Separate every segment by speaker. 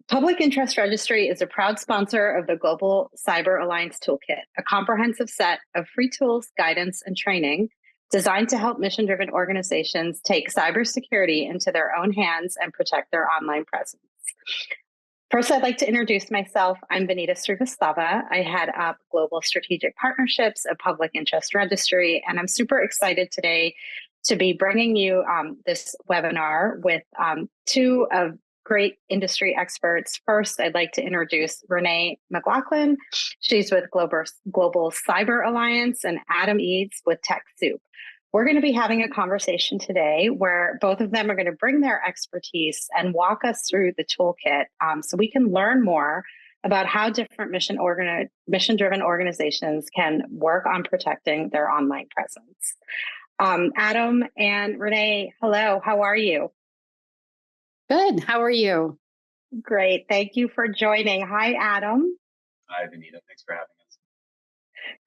Speaker 1: Public Interest Registry is a proud sponsor of the Global Cyber Alliance Toolkit, a comprehensive set of free tools, guidance, and training designed to help mission-driven organizations take cybersecurity into their own hands and protect their online presence. First, I'd like to introduce myself. I'm Benita Srivastava. I head up Global Strategic Partnerships at Public Interest Registry, and I'm super excited today to be bringing you this webinar with two of great industry experts. First, I'd like to introduce Renee McLaughlin. She's with Global Cyber Alliance, and Adam Eads with TechSoup. We're going to be having a conversation today where both of them are going to bring their expertise and walk us through the toolkit so we can learn more about how different mission-driven organizations can work on protecting their online presence. Adam and Renee, hello, how are you?
Speaker 2: Good. How are you?
Speaker 1: Great. Thank you for joining. Hi, Adam.
Speaker 3: Hi, Benita. Thanks for having us.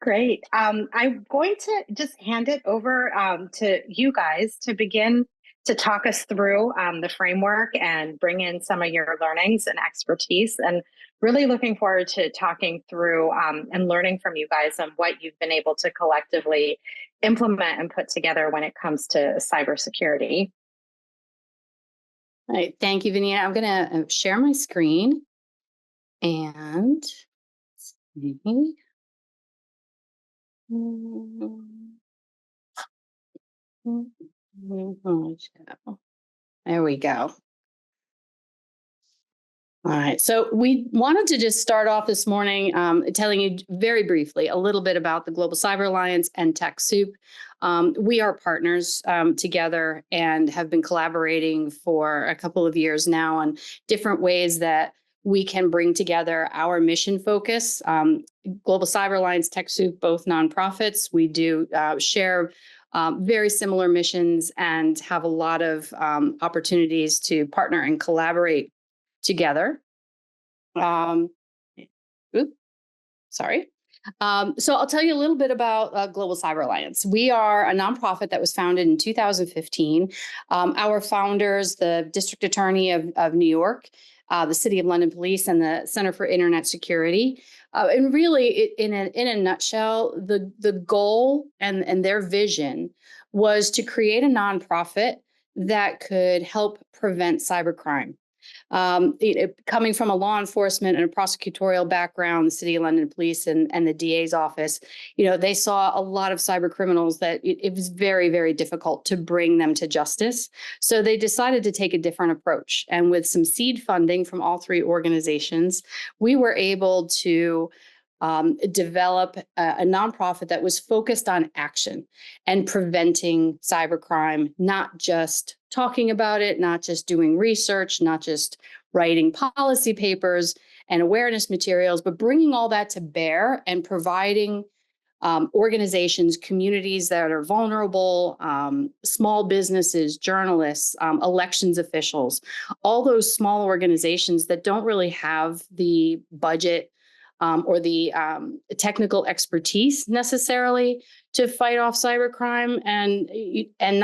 Speaker 1: Great. I'm going to just hand it over to you guys to begin to talk us through the framework and bring in some of your learnings and expertise. And really looking forward to talking through and learning from you guys on what you've been able to collectively implement and put together when it comes to cybersecurity.
Speaker 2: All right. Thank you, Benita. I'm going to share my screen and see. There we go. All right. So we wanted to just start off this morning telling you very briefly a little bit about the Global Cyber Alliance and TechSoup. We are partners together and have been collaborating for a couple of years now on different ways that we can bring together our mission focus. Global Cyber Alliance TechSoup, both nonprofits. We do share very similar missions and have a lot of opportunities to partner and collaborate together. So I'll tell you a little bit about Global Cyber Alliance. We are a nonprofit that was founded in 2015. Our founders, the District Attorney of New York, the City of London Police, and the Center for Internet Security. And really, in a nutshell, the goal and their vision was to create a nonprofit that could help prevent cybercrime. Coming from a law enforcement and a prosecutorial background, the City of London Police and the DA's office, they saw a lot of cyber criminals that it was very, very difficult to bring them to justice. So they decided to take a different approach. And with some seed funding from all three organizations, we were able to develop a nonprofit that was focused on action and preventing cybercrime, not just talking about it, not just doing research, not just writing policy papers and awareness materials, but bringing all that to bear and providing organizations, communities that are vulnerable, small businesses, journalists, elections officials, all those small organizations that don't really have the budget or the technical expertise necessarily to fight off cybercrime, and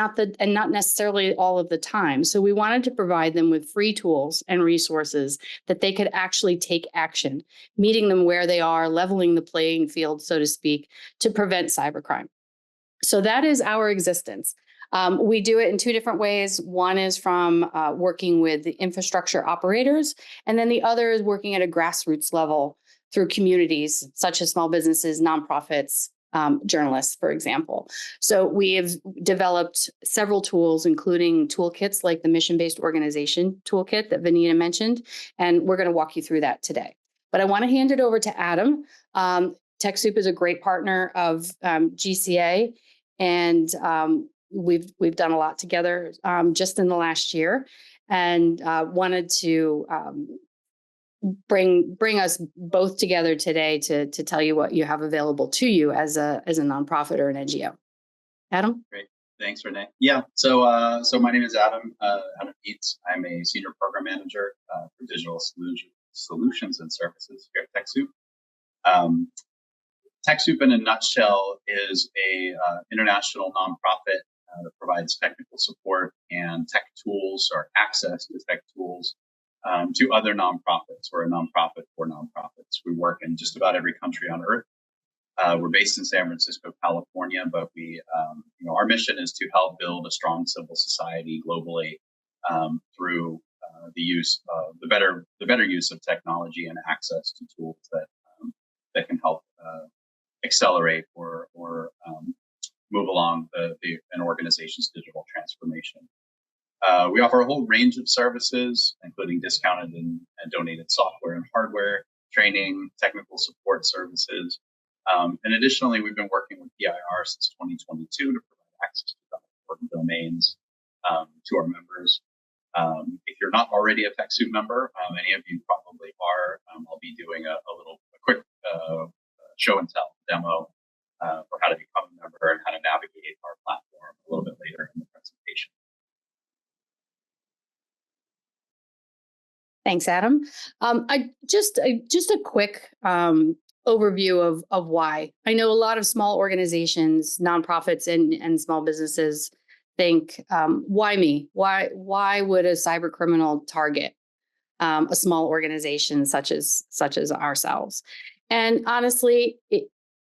Speaker 2: not necessarily all of the time. So we wanted to provide them with free tools and resources that they could actually take action, meeting them where they are, leveling the playing field, so to speak, to prevent cybercrime. So that is our existence. We do it in two different ways. One is from working with the infrastructure operators, and then the other is working at a grassroots level through communities such as small businesses, nonprofits, journalists, for example. So we have developed several tools, including toolkits like the Mission-Based Organization Toolkit that Vanita mentioned, and we're going to walk you through that today. But I want to hand it over to Adam. TechSoup is a great partner of GCA, and we've done a lot together just in the last year, and wanted to bring us both together today to tell you what you have available to you as a nonprofit or an NGO. Adam?
Speaker 3: Great. Thanks, Renee. Yeah. So my name is Adam Eads. I'm a senior program manager for digital solutions and services here at TechSoup. TechSoup, in a nutshell, is a international nonprofit that provides technical support and tech tools, or access to tech tools, to other nonprofits. We're a nonprofit for nonprofits. We work in just about every country on earth. We're based in San Francisco, California, but our mission is to help build a strong civil society globally through the use of the better use of technology and access to tools that can help accelerate or move along an organization's digital transformation. We offer a whole range of services, including discounted and donated software and hardware, training, technical support services. And additionally, we've been working with PIR since 2022 to provide access to important domains to our members. If you're not already a TechSoup member, many of you probably are. I'll be doing a quick show and tell demo for how to become a member and how to navigate our platform a little bit later in the presentation.
Speaker 2: Thanks, Adam. Just a quick overview of why. I know a lot of small organizations, nonprofits, and small businesses think, why me? Why would a cyber criminal target a small organization such as ourselves? And honestly,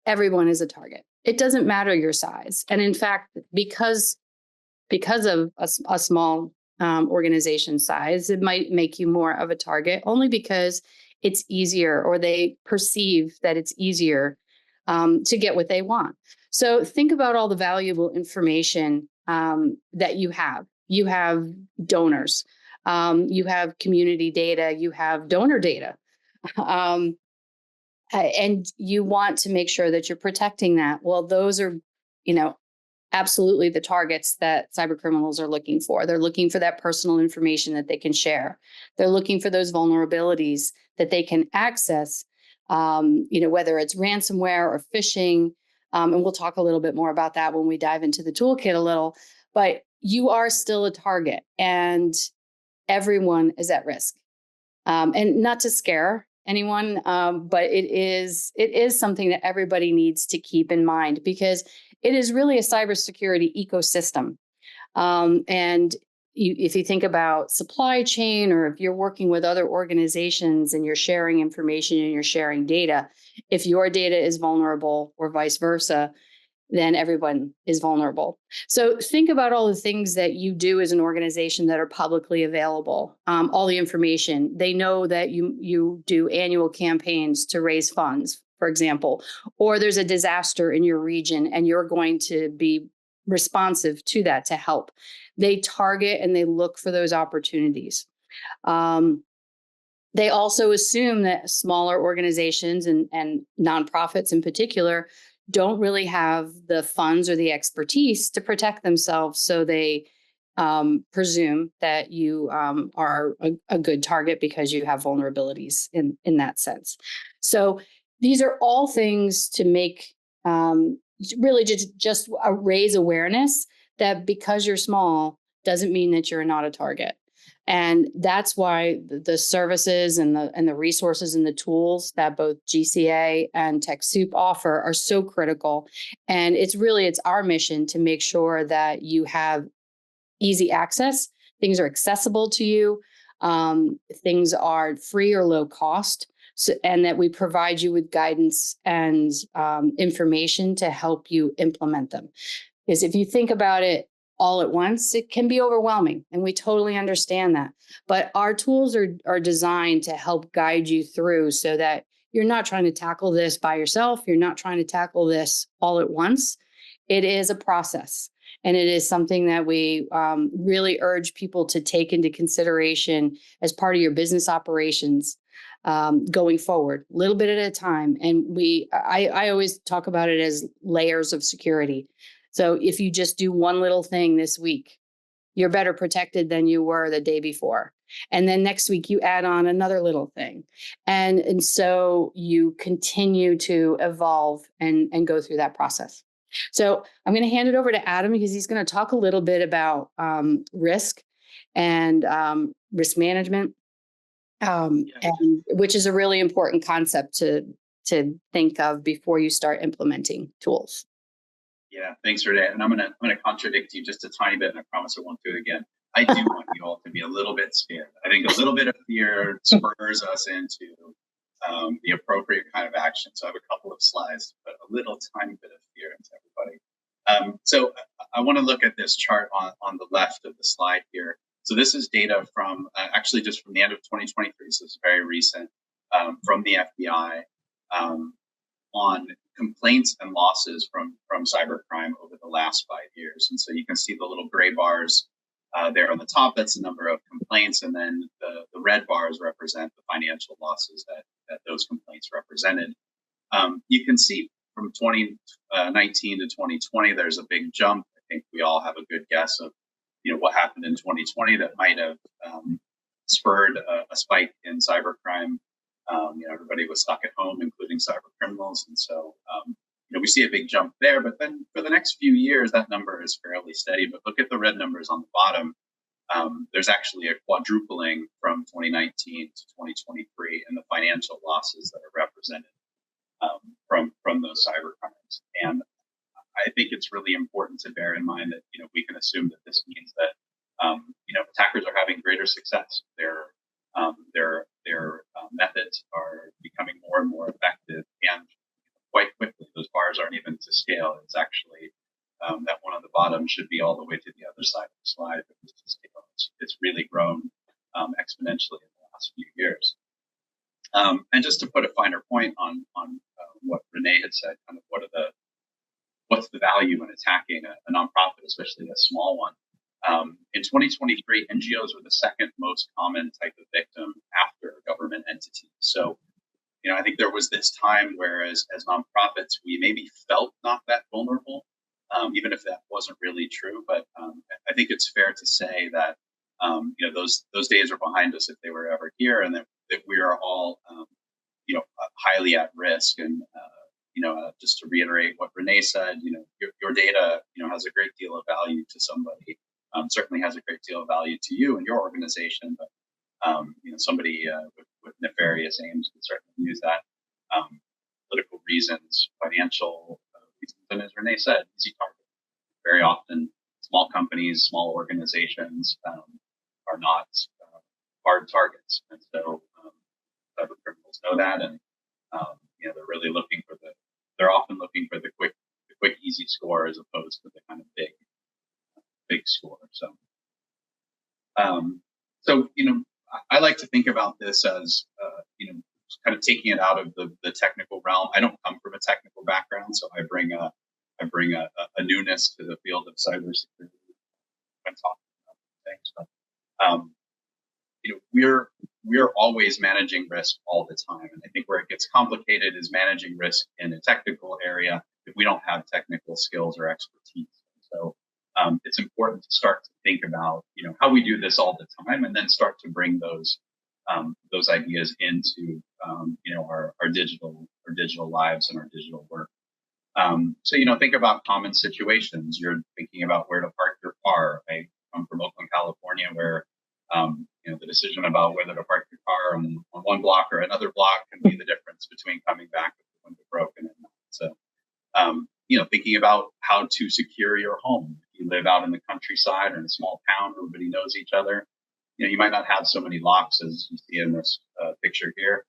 Speaker 2: everyone is a target. It doesn't matter your size. And in fact, because of a small organization size, it might make you more of a target only because it's easier, or they perceive that it's easier to get what they want. So think about all the valuable information that you have. You have donors, you have community data, you have donor data. And you want to make sure that you're protecting that. Well, those are, absolutely the targets that cyber criminals are looking for. They're looking for that personal information that they can share. They're looking for those vulnerabilities that they can access, whether it's ransomware or phishing. And we'll talk a little bit more about that when we dive into the toolkit a little. But you are still a target, and everyone is at risk. And not to scare anyone, but it is something that everybody needs to keep in mind, because it is really a cybersecurity ecosystem. And if you think about supply chain, or if you're working with other organizations and you're sharing information and you're sharing data, if your data is vulnerable or vice versa, then everyone is vulnerable. So think about all the things that you do as an organization that are publicly available, all the information. They know that you do annual campaigns to raise funds, for example, or there's a disaster in your region and you're going to be responsive to that to help. They target and they look for those opportunities. They also assume that smaller organizations and nonprofits in particular don't really have the funds or the expertise to protect themselves. So they presume that you are a good target because you have vulnerabilities in that sense. So these are all things to make really just raise awareness that because you're small doesn't mean that you're not a target. And that's why the services and the resources and the tools that both GCA and TechSoup offer are so critical. And it's our mission to make sure that you have easy access, things are accessible to you, things are free or low cost, and that we provide you with guidance and information to help you implement them. Because if you think about it, all at once, it can be overwhelming, and we totally understand that. But our tools are designed to help guide you through so that you're not trying to tackle this by yourself. You're not trying to tackle this all at once. It is a process, and it is something that we really urge people to take into consideration as part of your business operations going forward, a little bit at a time. And I always talk about it as layers of security. So if you just do one little thing this week, you're better protected than you were the day before. And then next week you add on another little thing. And so you continue to evolve and go through that process. So I'm going to hand it over to Adam because he's going to talk a little bit about risk and risk management, and which is a really important concept to think of before you start implementing tools.
Speaker 3: Yeah, thanks, Renee. And I'm gonna contradict you just a tiny bit, and I promise I won't do it again. I do want you all to be a little bit scared. I think a little bit of fear spurs us into the appropriate kind of action. So I have a couple of slides to put a little tiny bit of fear into everybody. So I want to look at this chart on the left of the slide here. So this is data from actually just from the end of 2023, so it's very recent, from the FBI on complaints and losses from cybercrime over the last 5 years. And so you can see the little gray bars there on the top. That's the number of complaints, and then the red bars represent the financial losses that those complaints represented. You can see from 2019 to 2020, there's a big jump. I think we all have a good guess of what happened in 2020 that might have spurred a spike in cybercrime. Everybody was stuck at home, including cyber criminals, and so we see a big jump there. But then for the next few years, that number is fairly steady. But look at the red numbers on the bottom. There's actually a quadrupling from 2019 to 2023 in the financial losses that are represented from those cyber crimes. And I think it's really important to bear in mind that we can assume that this means that attackers are having greater success. Their methods are becoming more and more effective, and quite quickly. Those bars aren't even to scale. It's actually that one on the bottom should be all the way to the other side of the slide. It's really grown exponentially in the last few years. And just to put a finer point on what Renee had said, kind of what's the value in attacking a nonprofit, especially a small one. In 2023, NGOs were the second most common type of victim after government entities. So, I think there was this time where as nonprofits, we maybe felt not that vulnerable, even if that wasn't really true. But I think it's fair to say that, those days are behind us if they were ever here, and that we are all, highly at risk. And, just to reiterate what Renee said, your data, has a great deal of value to somebody. Certainly has a great deal of value to you and your organization, but somebody with nefarious aims can certainly use that. Political reasons, financial reasons, and as Renee said, easy target. Very often, small companies, small organizations are not hard targets, and so cyber criminals know that, and they're really looking for they're often looking for the quick, easy score as opposed to the kind of big score. So, I like to think about this as, kind of taking it out of the technical realm. I don't come from a technical background, so I bring a newness to the field of cybersecurity when talking about things. But, we're always managing risk all the time. And I think where it gets complicated is managing risk in a technical area if we don't have technical skills or expertise. So, it's important to start to think about, how we do this all the time, and then start to bring those ideas into, our digital lives and our digital work. So, think about common situations. You're thinking about where to park your car. I come from Oakland, California, where, the decision about whether to park your car on one block or another block can be the difference between coming back with the window broken and not. So, thinking about how to secure your home. If you live out in the countryside or in a small town, everybody knows each other. You might not have so many locks as you see in this picture here.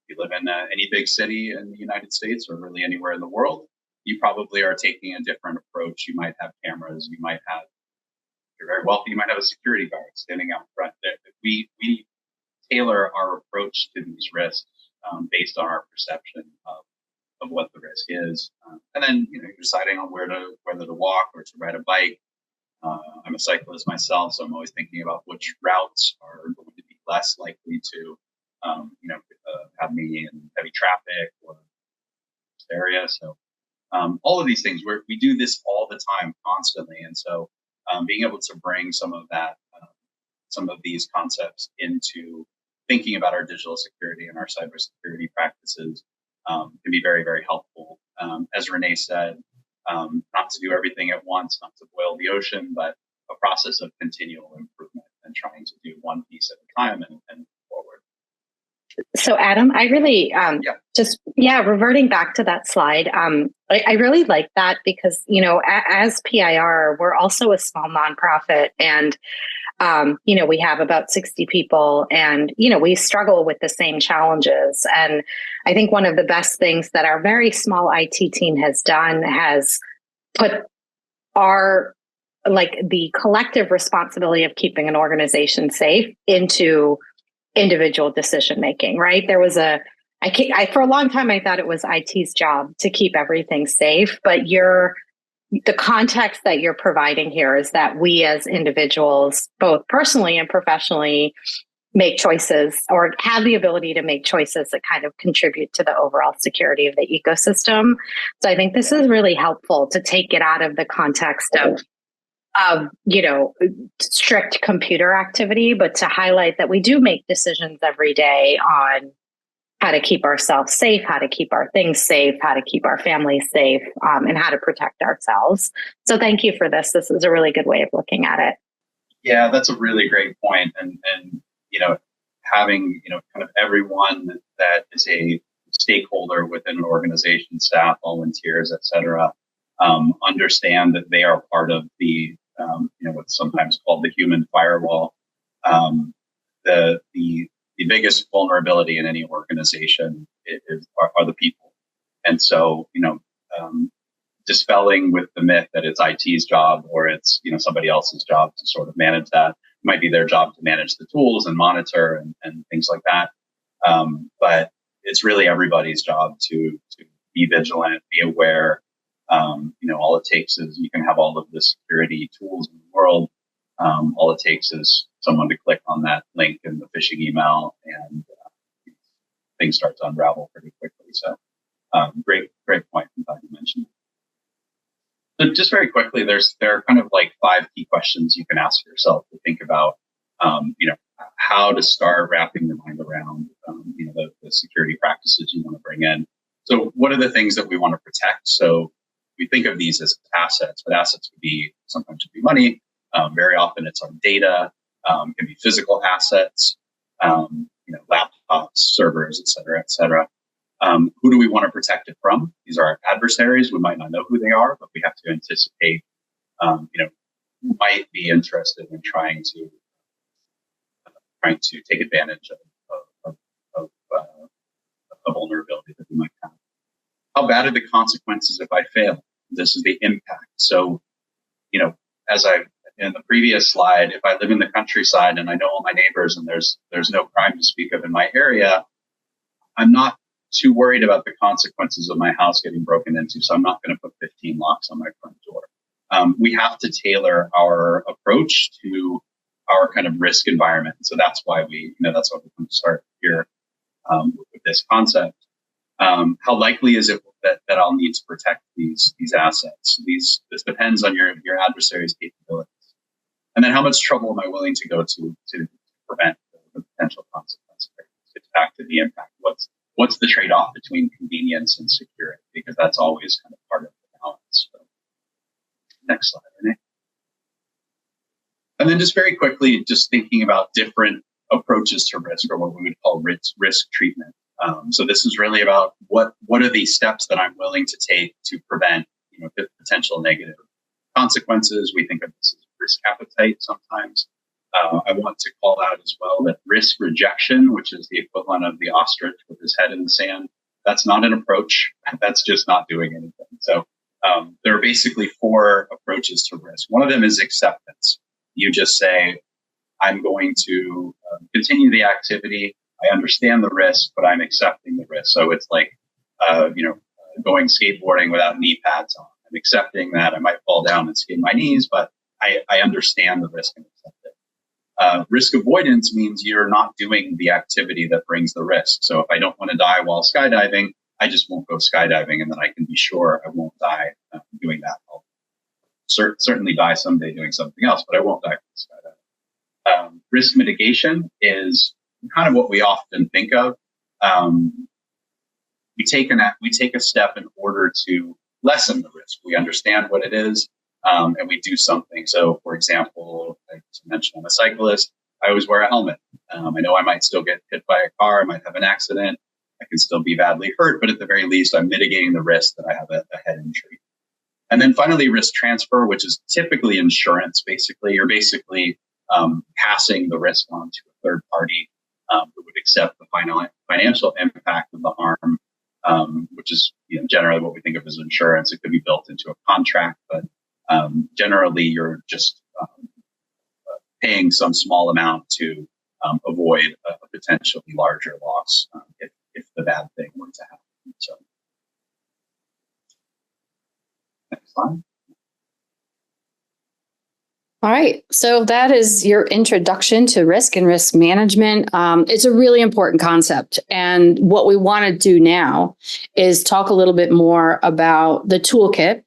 Speaker 3: If you live in any big city in the United States or really anywhere in the world, you probably are taking a different approach. You might have cameras. You might have, if you're very wealthy, you might have a security guard standing out front. We tailor our approach to these risks based on our perception of what the risk is. And then, you're deciding on whether to walk or to ride a bike. I'm a cyclist myself, so I'm always thinking about which routes are going to be less likely to, have me in heavy traffic or this area. So, all of these things, we do this all the time, constantly. And so, being able to bring some of these concepts into thinking about our digital security and our cybersecurity practices can be very, very helpful. As Renee said, not to do everything at once, not to boil the ocean, but a process of continual improvement and trying to do one piece at a time and forward.
Speaker 1: So, Adam, I really reverting back to that slide, I really like that because, as PIR, we're also a small nonprofit, and We have about 60 people and, we struggle with the same challenges. And I think one of the best things that our very small IT team has done has put the collective responsibility of keeping an organization safe into individual decision making, right? There was for a long time, I thought it was IT's job to keep everything safe, but the context that you're providing here is that we as individuals, both personally and professionally, make choices or have the ability to make choices that kind of contribute to the overall security of the ecosystem. So I think this is really helpful to take it out of the context of strict computer activity, but to highlight that we do make decisions every day on how to keep ourselves safe, how to keep our things safe, how to keep our families safe, and how to protect ourselves. So thank you for this. This is a really good way of looking at it.
Speaker 3: Yeah, that's a really great point. And having, kind of everyone that is a stakeholder within an organization, staff, volunteers, et cetera, understand that they are part of the, what's sometimes called the human firewall. The biggest vulnerability in any organization are the people. And so, dispelling with the myth that it's IT's job or it's, somebody else's job to sort of manage that. It might be their job to manage the tools and monitor and things like that. But it's really everybody's job to be vigilant, be aware. All it takes is you can have all of the security tools in the world. All it takes is someone to click on that link in the phishing email and things start to unravel pretty quickly. So great point. I'm glad you mentioned it. So just very quickly, there are kind of like 5 key questions you can ask yourself to think about, how to start wrapping your mind around, the security practices you want to bring in. So what are the things that we want to protect? So we think of these as assets, but assets could be sometimes it could be money. Very often it's our data, can be physical assets, laptops, servers, et cetera, et cetera. Who do we want to protect it from? These are our adversaries. We might not know who they are, but we have to anticipate, who might be interested in trying to take advantage of a vulnerability that we might have. How bad are the consequences if I fail? This is the impact. So, as in the previous slide, if I live in the countryside and I know all my neighbors and there's no crime to speak of in my area, I'm not too worried about the consequences of my house getting broken into. So I'm not going to put 15 locks on my front door. We have to tailor our approach to our kind of risk environment. So that's why we want to start here with this concept. How likely is it that I'll need to protect these assets? This depends on your adversary's capabilities. And then how much trouble am I willing to go to prevent the potential consequences? It's back to the impact. What's the trade-off between convenience and security? Because that's always kind of part of the balance. So, next slide, Renee. And then just very quickly, just thinking about different approaches to risk, or what we would call risk treatment. So this is really about what are these steps that I'm willing to take to prevent potential negative consequences. We think of this as risk appetite sometimes. I want to call out as well that risk rejection, which is the equivalent of the ostrich with his head in the sand, that's not an approach. That's just not doing anything. So there are basically 4 approaches to risk. One of them is acceptance. You just say, I'm going to continue the activity. I understand the risk, but I'm accepting the risk. So it's like, going skateboarding without knee pads on. I'm accepting that I might fall down and skin my knees, but I understand the risk and accept it. Risk avoidance means you're not doing the activity that brings the risk. So if I don't want to die while skydiving, I just won't go skydiving, and then I can be sure I won't die doing that. I'll certainly die someday doing something else, but I won't die from skydiving. Risk mitigation is kind of what we often think of. We take a step in order to lessen the risk. We understand what it is, and we do something. So, for example, I mentioned I'm a cyclist. I always wear a helmet. I know I might still get hit by a car. I might have an accident. I can still be badly hurt, but at the very least, I'm mitigating the risk that I have a head injury. And then finally, risk transfer, which is typically insurance. Basically, you're passing the risk on to a third party who would accept the financial impact of the harm, which is generally what we think of as insurance. It could be built into a contract, but generally you're just paying some small amount to avoid a potentially larger loss if the bad thing were to happen. So, next slide.
Speaker 2: All right, so that is your introduction to risk and risk management. It's a really important concept. And what we want to do now is talk a little bit more about the toolkit,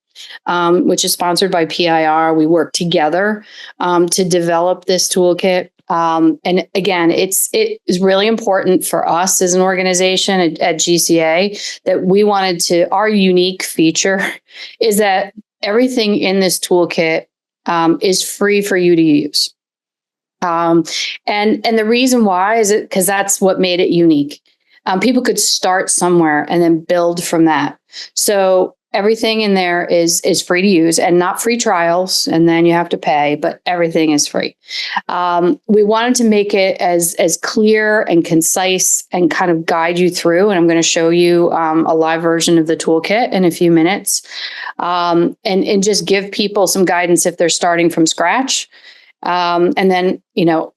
Speaker 2: which is sponsored by PIR. We work together to develop this toolkit. And again, it is really important for us as an organization at GCA that we wanted to, our unique feature is that everything in this toolkit is free for you to use. And the reason why is it because that's what made it unique. People could start somewhere and then build from that. So everything in there is free to use and not free trials, and then you have to pay, but everything is free. We wanted to make it as clear and concise and kind of guide you through. And I'm going to show you a live version of the toolkit in a few minutes, and just give people some guidance if they're starting from scratch. And then,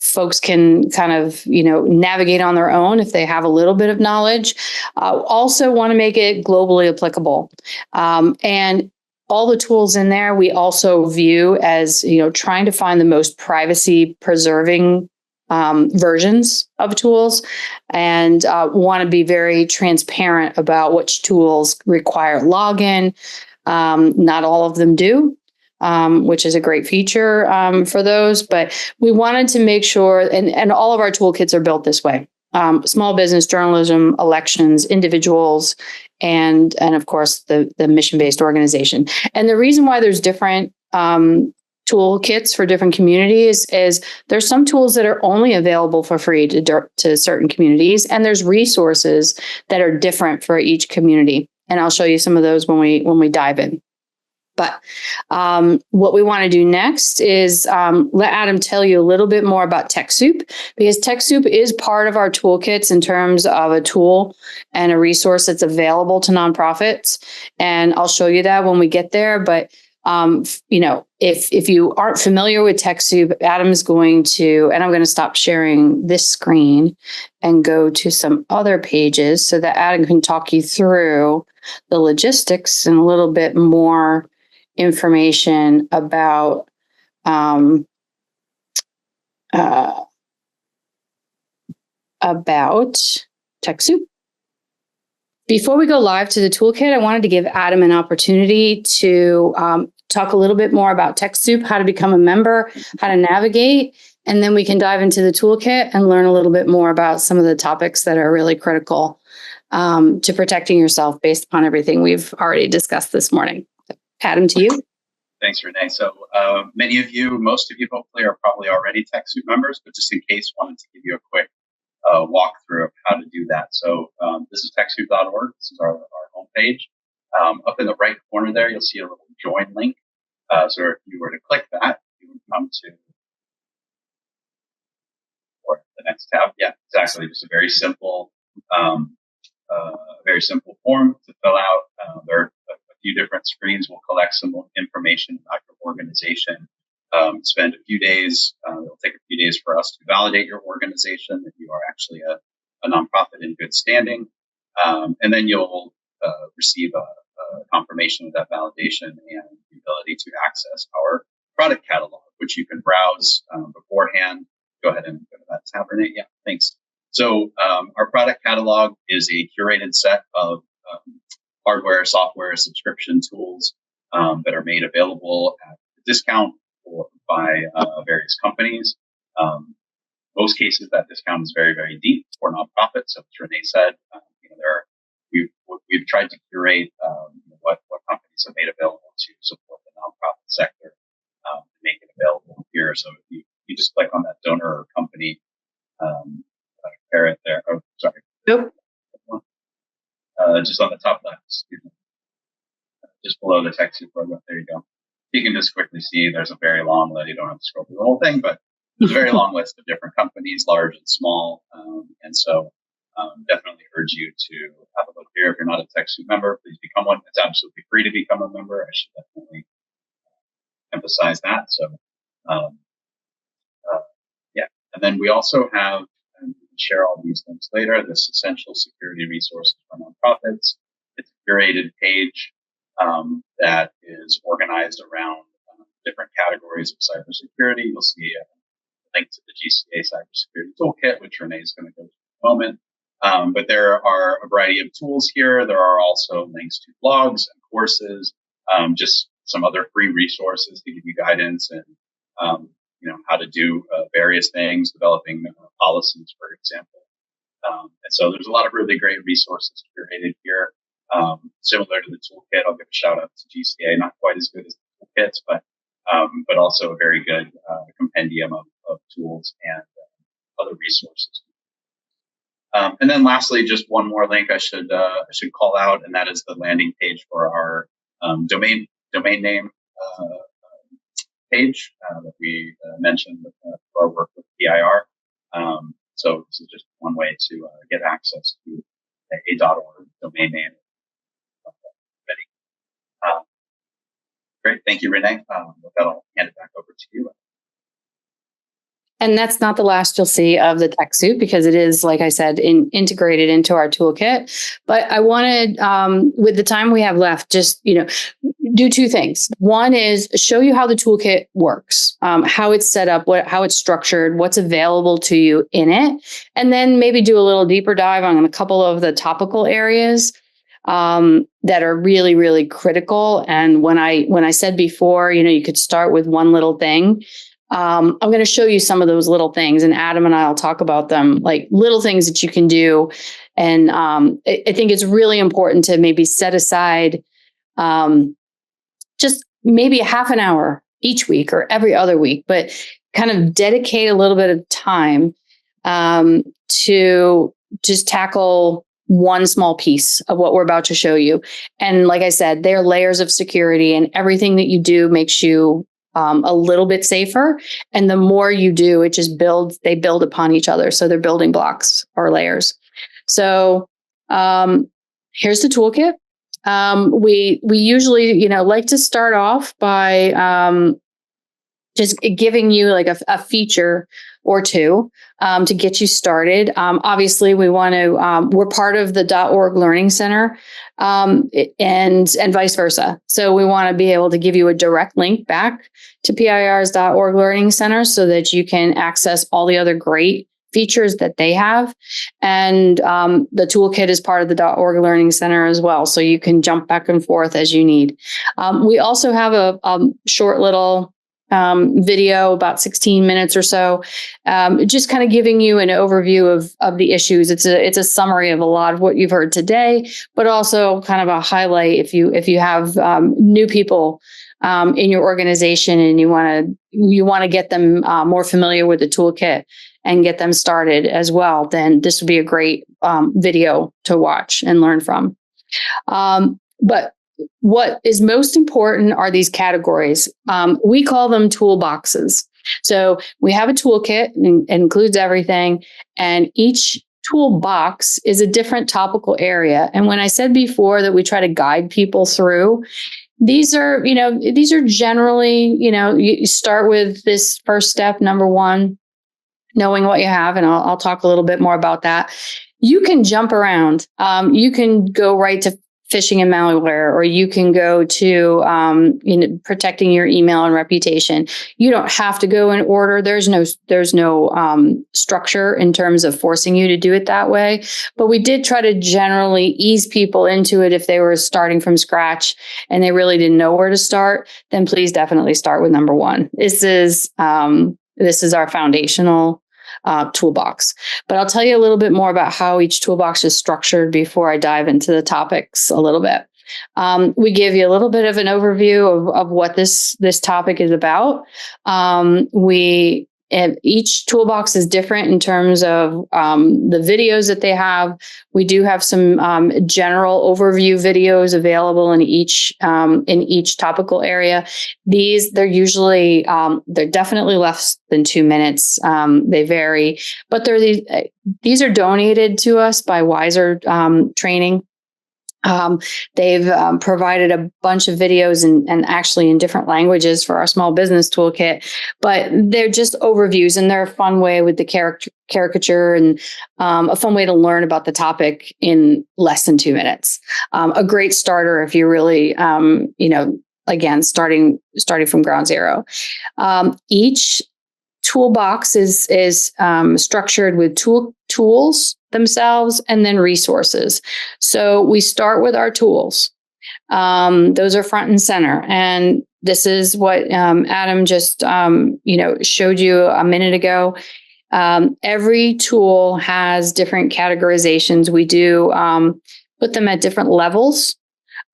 Speaker 2: folks can kind of, navigate on their own if they have a little bit of knowledge. Also want to make it globally applicable. And all the tools in there, we also view as, trying to find the most privacy preserving versions of tools, and want to be very transparent about which tools require login. Not all of them do. Which is a great feature for those. But we wanted to make sure, and all of our toolkits are built this way. Small business, journalism, elections, individuals, and of course, the mission-based organization. And the reason why there's different toolkits for different communities is there's some tools that are only available for free to certain communities, and there's resources that are different for each community. And I'll show you some of those when we dive in. But what we want to do next is let Adam tell you a little bit more about TechSoup, because TechSoup is part of our toolkits in terms of a tool and a resource that's available to nonprofits. And I'll show you that when we get there. But, if you aren't familiar with TechSoup, Adam is going to, and I'm going to stop sharing this screen and go to some other pages so that Adam can talk you through the logistics and a little bit more information about TechSoup. Before we go live to the toolkit, I wanted to give Adam an opportunity to talk a little bit more about TechSoup, how to become a member, how to navigate, and then we can dive into the toolkit and learn a little bit more about some of the topics that are really critical to protecting yourself based upon everything we've already discussed this morning. Adam, to you.
Speaker 3: Thanks, Renee. So most of you hopefully are probably already TechSoup members, but just in case, wanted to give you a quick walkthrough of how to do that. So this is TechSoup.org. This is our homepage. Up in the right corner there, you'll see a little join link. So if you were to click that, you would come to or the next tab. Yeah, exactly. Just a very simple form to fill out. There are a few different screens. We'll collect some information about your organization. Spend a few days. It'll take a few days for us to validate your organization if you are actually a nonprofit in good standing, and then you'll receive a confirmation of that validation and the ability to access our product catalog, which you can browse beforehand. Go ahead and go to that tab, Renee. Yeah, thanks. So our product catalog is a curated set of hardware, software, subscription tools that are made available at a discount by various companies. Most cases, that discount is very, very deep for nonprofits. So as Renee said, we've tried to curate what companies have made available to support the nonprofit sector and make it available here. So if you just click on that donor or company parent there. Oh, sorry.
Speaker 2: Nope.
Speaker 3: Just on the top left, just below the TechSoup program. There you go. You can just quickly see there's a very long list. You don't have to scroll through the whole thing, but there's a very long list of different companies, large and small. And so definitely urge you to have a look here. If you're not a TechSoup member, please become one. It's absolutely free to become a member. I should definitely emphasize that. So, yeah. And then we also have, and we can share all these links later, this essential security resources for nonprofits. It's a curated page that is organized around different categories of cybersecurity. You'll see a link to the GCA Cybersecurity Toolkit, which Renee is going to go to in a moment. But there are a variety of tools here. There are also links to blogs and courses, just some other free resources to give you guidance and, how to do various things, developing policies, for example. And so there's a lot of really great resources curated here. Similar to the toolkit, I'll give a shout out to GCA, not quite as good as the toolkits, but also a very good compendium of tools and other resources. And then lastly, just one more link I should call out, and that is the landing page for our domain name page that we mentioned for our work with PIR. So this is just one way to get access to a .org domain name. Great, thank you, Renee. With that, I'll hand it back over to you.
Speaker 2: And that's not the last you'll see of the TechSoup, because it is, like I said, integrated into our toolkit. But I wanted, with the time we have left, just, do two things. One is show you how the toolkit works, how it's set up, how it's structured, what's available to you in it. And then maybe do a little deeper dive on a couple of the topical areas that are really, really critical. And when I said before, you could start with one little thing. I'm going to show you some of those little things, and Adam and I will talk about them, like little things that you can do. And I think it's really important to maybe set aside just maybe a half an hour each week or every other week, but kind of dedicate a little bit of time to just tackle one small piece of what we're about to show you. And like I said, there are layers of security, and everything that you do makes you a little bit safer. And the more you do, it just they build upon each other. So they're building blocks or layers. So here's the toolkit. We usually, like to start off by just giving you like a feature or two to get you started. Obviously, we want to, we're part of the .org Learning Center and vice versa. So we want to be able to give you a direct link back to PIR's .org Learning Center so that you can access all the other great features that they have. And the toolkit is part of the .org Learning Center as well. So you can jump back and forth as you need. We also have a short little video, about 16 minutes or so, just kind of giving you an overview of the issues. It's a summary of a lot of what you've heard today, but also kind of a highlight if you have new people in your organization and you want to get them more familiar with the toolkit and get them started as well, then this would be a great video to watch and learn from. But what is most important are these categories. We call them toolboxes. So we have a toolkit and includes everything, and each toolbox is a different topical area. And when I said before that we try to guide people through, these are generally, you start with this first step, number one, knowing what you have, and I'll talk a little bit more about that. You can jump around. You can go right to phishing and malware, or you can go to protecting your email and reputation. You don't have to go in order. There's no structure in terms of forcing you to do it that way. But we did try to generally ease people into it. If they were starting from scratch and they really didn't know where to start, then please definitely start with number one. This is our foundational toolbox. But I'll tell you a little bit more about how each toolbox is structured before I dive into the topics a little bit. We give you a little bit of an overview of what this topic is about. We And each toolbox is different in terms of the videos that they have. We do have some general overview videos available in each topical area. They're usually they're definitely less than 2 minutes. They vary, but these are donated to us by Wiser Training. They've provided a bunch of videos and actually in different languages for our small business toolkit, but they're just overviews, and they're a fun way with the caricature and a fun way to learn about the topic in less than 2 minutes. A great starter if you're really, again, starting from ground zero. Each toolbox is structured with tools themselves and then resources. So we start with our tools. Those are front and center. And this is what Adam just showed you a minute ago. Every tool has different categorizations. We do put them at different levels,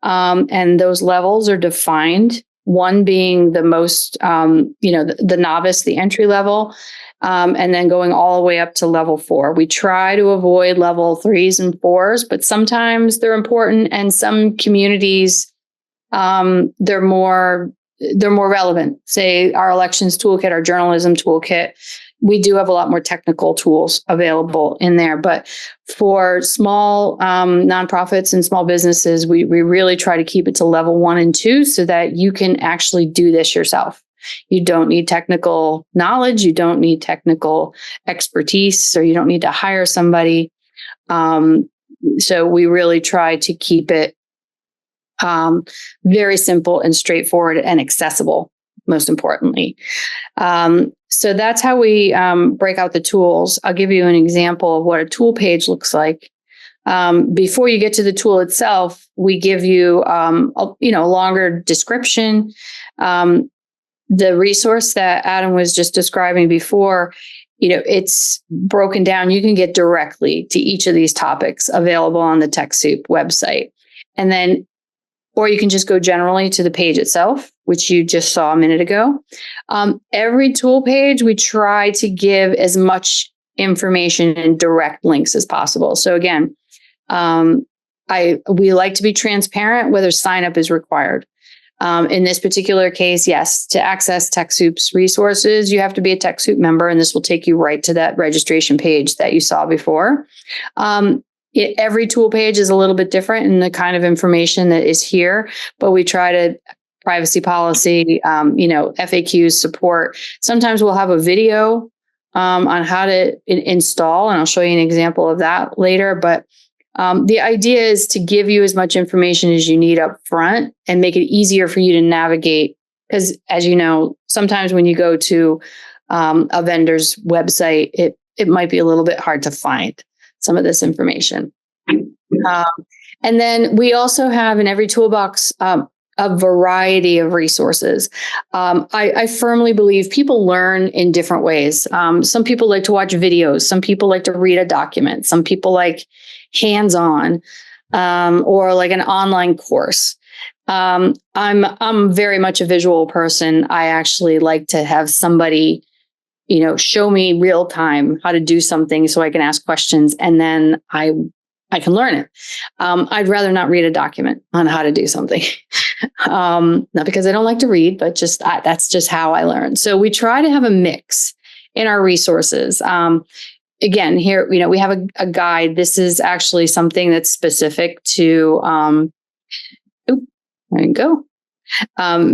Speaker 2: and those levels are defined. One being the most, the novice, the entry level, and then going all the way up to level 4. We try to avoid level 3s and 4s, but sometimes they're important, and some communities, they're more relevant. Say our elections toolkit, our journalism toolkit. We do have a lot more technical tools available in there, but for small nonprofits and small businesses, we really try to keep it to level 1 and 2 so that you can actually do this yourself. You don't need technical knowledge, you don't need technical expertise, or you don't need to hire somebody. So we really try to keep it very simple and straightforward and accessible, most importantly. So that's how we break out the tools. I'll give you an example of what a tool page looks like. Before you get to the tool itself, we give you a longer description. The resource that Adam was just describing before, it's broken down. You can get directly to each of these topics available on the TechSoup website. And then, or you can just go generally to the page itself, which you just saw a minute ago. Every tool page, we try to give as much information and direct links as possible. So again, we like to be transparent whether sign up is required. In this particular case, yes, to access TechSoup's resources, you have to be a TechSoup member, and this will take you right to that registration page that you saw before. Every tool page is a little bit different in the kind of information that is here, but we try to privacy policy, FAQs, support. Sometimes we'll have a video on how to install, and I'll show you an example of that later. But the idea is to give you as much information as you need up front and make it easier for you to navigate. Because as you know, sometimes when you go to a vendor's website, it might be a little bit hard to find some of this information. And then we also have in every toolbox a variety of resources. I firmly believe people learn in different ways. Some people like to watch videos. Some people like to read a document. Some people like hands-on or like an online course. I'm very much a visual person. I actually like to have somebody, show me real time how to do something so I can ask questions, and then I can learn it. I'd rather not read a document on how to do something. Not because I don't like to read, but that's just how I learn. So we try to have a mix in our resources. Again, here, we have a guide. This is actually something that's specific to, there you go.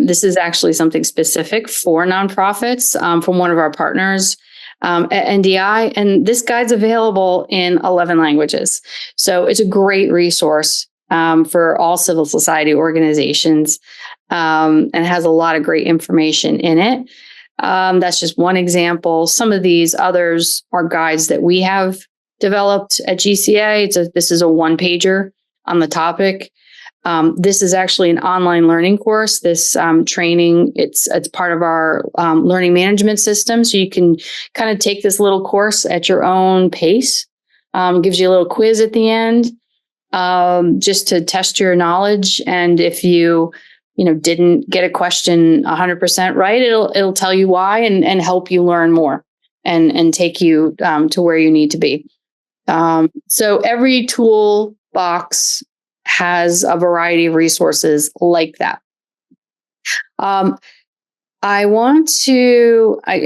Speaker 2: This is actually something specific for nonprofits from one of our partners at NDI. And this guide's available in 11 languages. So it's a great resource for all civil society organizations and has a lot of great information in it. That's just one example. Some of these others are guides that we have developed at GCA. This is a one-pager on the topic. This is actually an online learning course. This training, it's part of our learning management system. So you can kind of take this little course at your own pace. Gives you a little quiz at the end, just to test your knowledge. And if you didn't get a question 100% right, it'll tell you why and help you learn more. and take you to where you need to be. So every toolbox has a variety of resources like that. I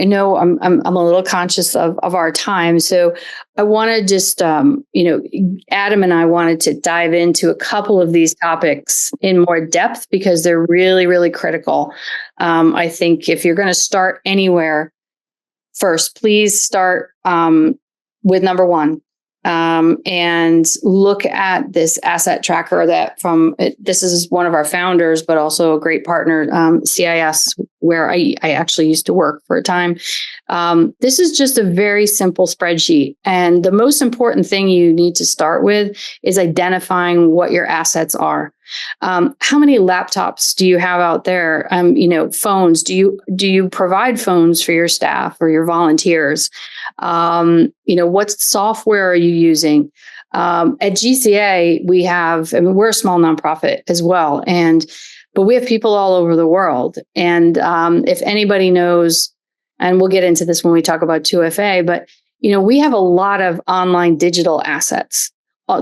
Speaker 2: know I'm a little conscious of our time. So I want to just, Adam and I wanted to dive into a couple of these topics in more depth because they're really, really critical. I think if you're going to start anywhere, first, please start with number one. And look at this asset tracker this is one of our founders, but also a great partner, CIS, where I actually used to work for a time. This is just a very simple spreadsheet. And the most important thing you need to start with is identifying what your assets are. How many laptops do you have out there? Phones. Do you provide phones for your staff or your volunteers? What software are you using? At GCA, we're a small nonprofit as well, but we have people all over the world. And if anybody knows, and we'll get into this when we talk about 2FA, but we have a lot of online digital assets.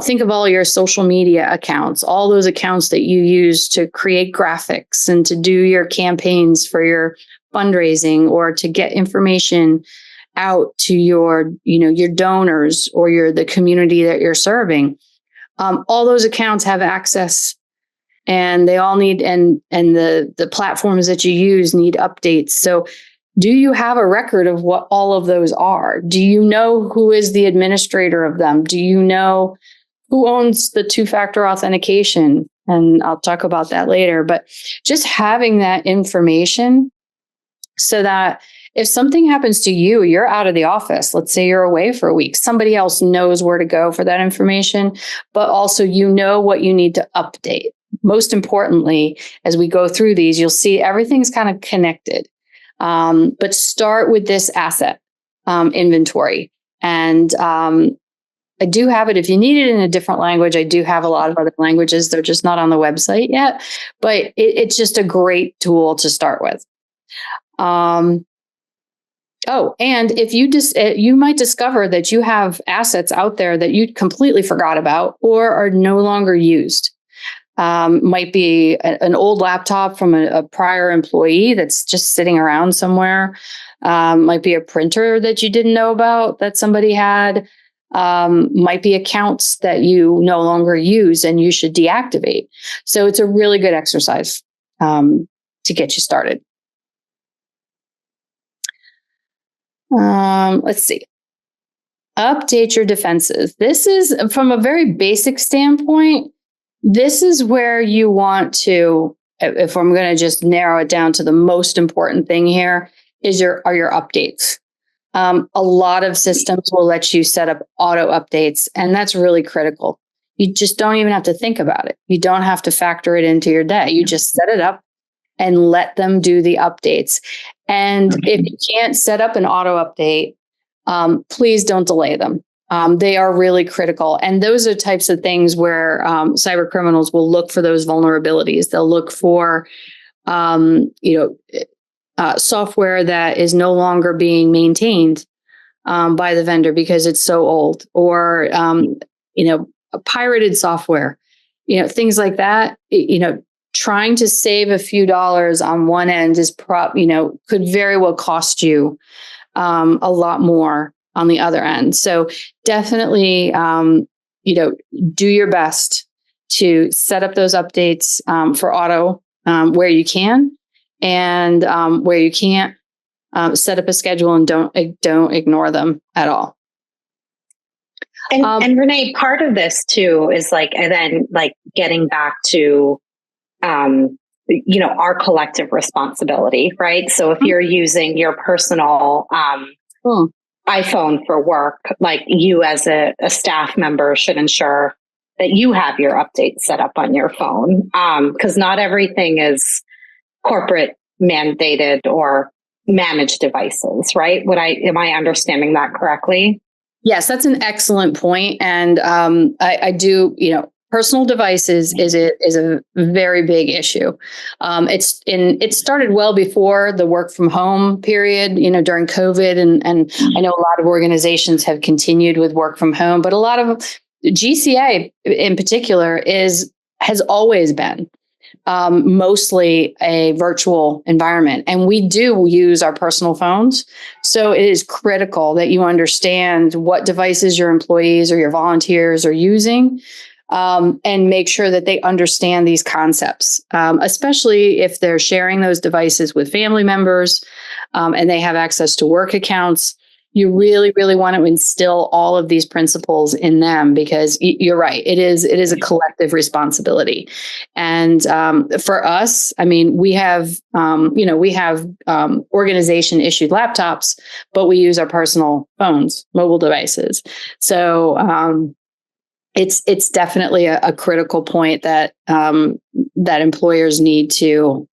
Speaker 2: Think of all your social media accounts, all those accounts that you use to create graphics and to do your campaigns for your fundraising or to get information out to your donors or the community that you're serving. All those accounts have access, and they all need, and the platforms that you use need updates. So do you have a record of what all of those are? Do you know who is the administrator of them? Do you know who owns the two-factor authentication? And I'll talk about that later, but just having that information so that if something happens to you, you're out of the office. Let's say you're away for a week. Somebody else knows where to go for that information, but also what you need to update. Most importantly, as we go through these, you'll see everything's kind of connected. But start with this asset inventory. And I do have it. If you need it in a different language, I do have a lot of other languages. They're just not on the website yet, but it's just a great tool to start with. And if you might discover that you have assets out there that you completely forgot about or are no longer used. Might be an old laptop from a prior employee that's just sitting around somewhere. Might be a printer that you didn't know about that somebody had. Might be accounts that you no longer use and you should deactivate. So it's a really good exercise to get you started. Let's see. Update your defenses. This is from a very basic standpoint. This is where you want to, if I'm going to just narrow it down to the most important thing here, are your updates. A lot of systems will let you set up auto updates, and that's really critical. You just don't even have to think about it. You don't have to factor it into your day. You just set it up and let them do the updates. And if you can't set up an auto update, please don't delay them. They are really critical. And those are types of things where cyber criminals will look for those vulnerabilities. They'll look for, software that is no longer being maintained by the vendor because it's so old, or, pirated software, things like that. Trying to save a few dollars on one end is could very well cost you a lot more on the other end. So definitely, do your best to set up those updates for auto where you can, and where you can't, set up a schedule and don't ignore them at all.
Speaker 1: And Renee, part of this too is getting back to, our collective responsibility, right? So if you're using your personal iPhone for work, like you as a staff member should ensure that you have your updates set up on your phone, because not everything is corporate mandated or managed devices, right? Am I understanding that correctly?
Speaker 2: Yes, that's an excellent point. And I do, personal devices is a very big issue. It started well before the work from home period, during COVID, and I know a lot of organizations have continued with work from home, but a lot of GCA in particular has always been mostly a virtual environment. And we do use our personal phones. So it is critical that you understand what devices your employees or your volunteers are using, and make sure that they understand these concepts, especially if they're sharing those devices with family members, and they have access to work accounts. You really, really want to instill all of these principles in them, because you're right. It is a collective responsibility. And for us, I mean, we have organization issued laptops, but we use our personal phones, mobile devices. So it's definitely a critical point that employers need to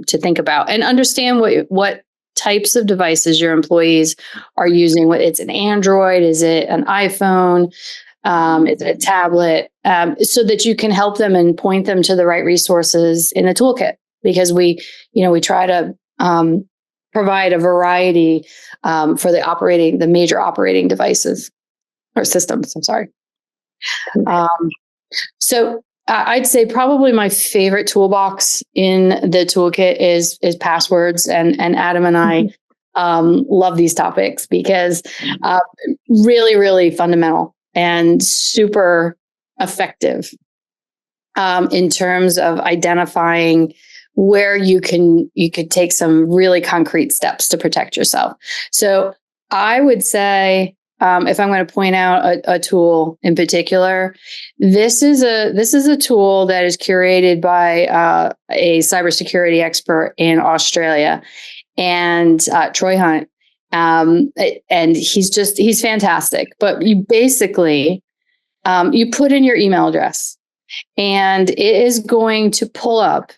Speaker 2: think about and understand what types of devices your employees are using. It's an Android, is it an iPhone, is it a tablet, so that you can help them and point them to the right resources in the toolkit, because we try to provide a variety for the major operating devices or systems. I'm sorry. So I'd say probably my favorite toolbox in the toolkit is passwords, and Adam and I love these topics because really, really fundamental and super effective in terms of identifying where you could take some really concrete steps to protect yourself. So I would say, if I'm going to point out a tool in particular, this is a tool that is curated by a cybersecurity expert in Australia, and Troy Hunt, and he's fantastic. But you basically you put in your email address, and it is going to pull up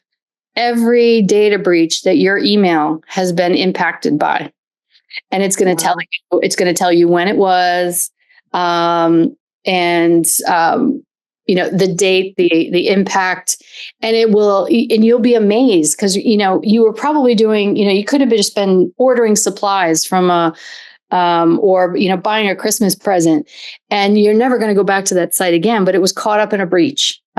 Speaker 2: every data breach that your email has been impacted by. And it's going to tell you when it was, and the date, the impact, and you'll be amazed, because you were probably doing, you could have just been ordering supplies from or buying a Christmas present, and you're never going to go back to that site again. But it was caught up in a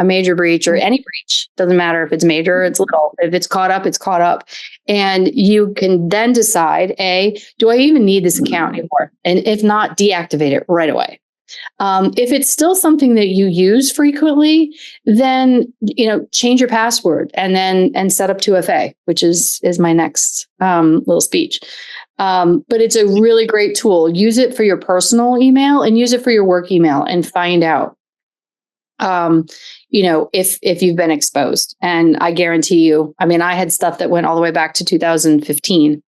Speaker 2: major breach, or any breach. Doesn't matter if it's major or it's little. If it's caught up, it's caught up. And you can then decide, do I even need this account anymore? And if not, deactivate it right away. If it's still something that you use frequently, then change your password and set up 2FA, which is my next little speech. But it's a really great tool. Use it for your personal email and use it for your work email, and find out if you've been exposed. And I guarantee you, I mean, I had stuff that went all the way back to 2015.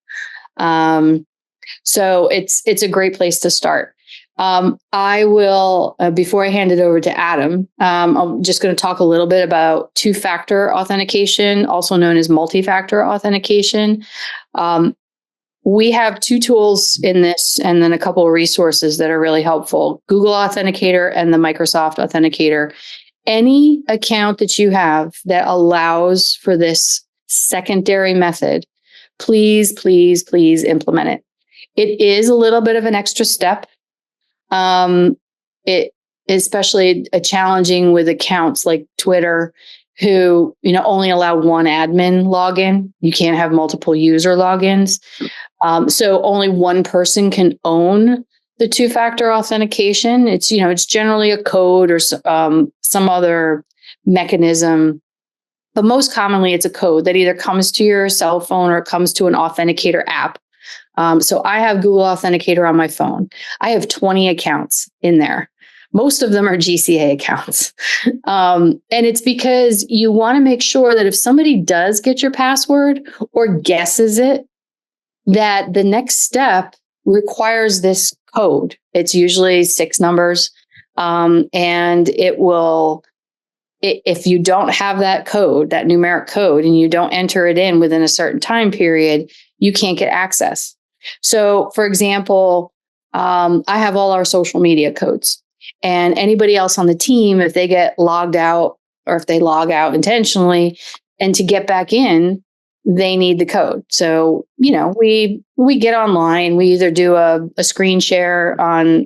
Speaker 2: So it's a great place to start. I will, before I hand it over to Adam, I'm just going to talk a little bit about two-factor authentication, also known as multi-factor authentication. We have two tools in this, and then a couple of resources that are really helpful: Google Authenticator and the Microsoft Authenticator. Any account that you have that allows for this secondary method, please, please, please implement it. It is a little bit of an extra step. It especially challenging with accounts like Twitter, who only allow one admin login. You can't have multiple user logins. So only one person can own the two-factor authentication. It's generally a code or some other mechanism, but most commonly it's a code that either comes to your cell phone or it comes to an authenticator app. So I have Google Authenticator on my phone. I have 20 accounts in there. Most of them are GCA accounts. And it's because you want to make sure that if somebody does get your password or guesses it, that the next step requires this code. It's usually 6 numbers. And it will, if you don't have that code, that numeric code, and you don't enter it in within a certain time period, you can't get access. So, for example, I have all our social media codes. And anybody else on the team, if they get logged out or if they log out intentionally, and to get back in, they need the code. So, we get online, we either do a screen share on,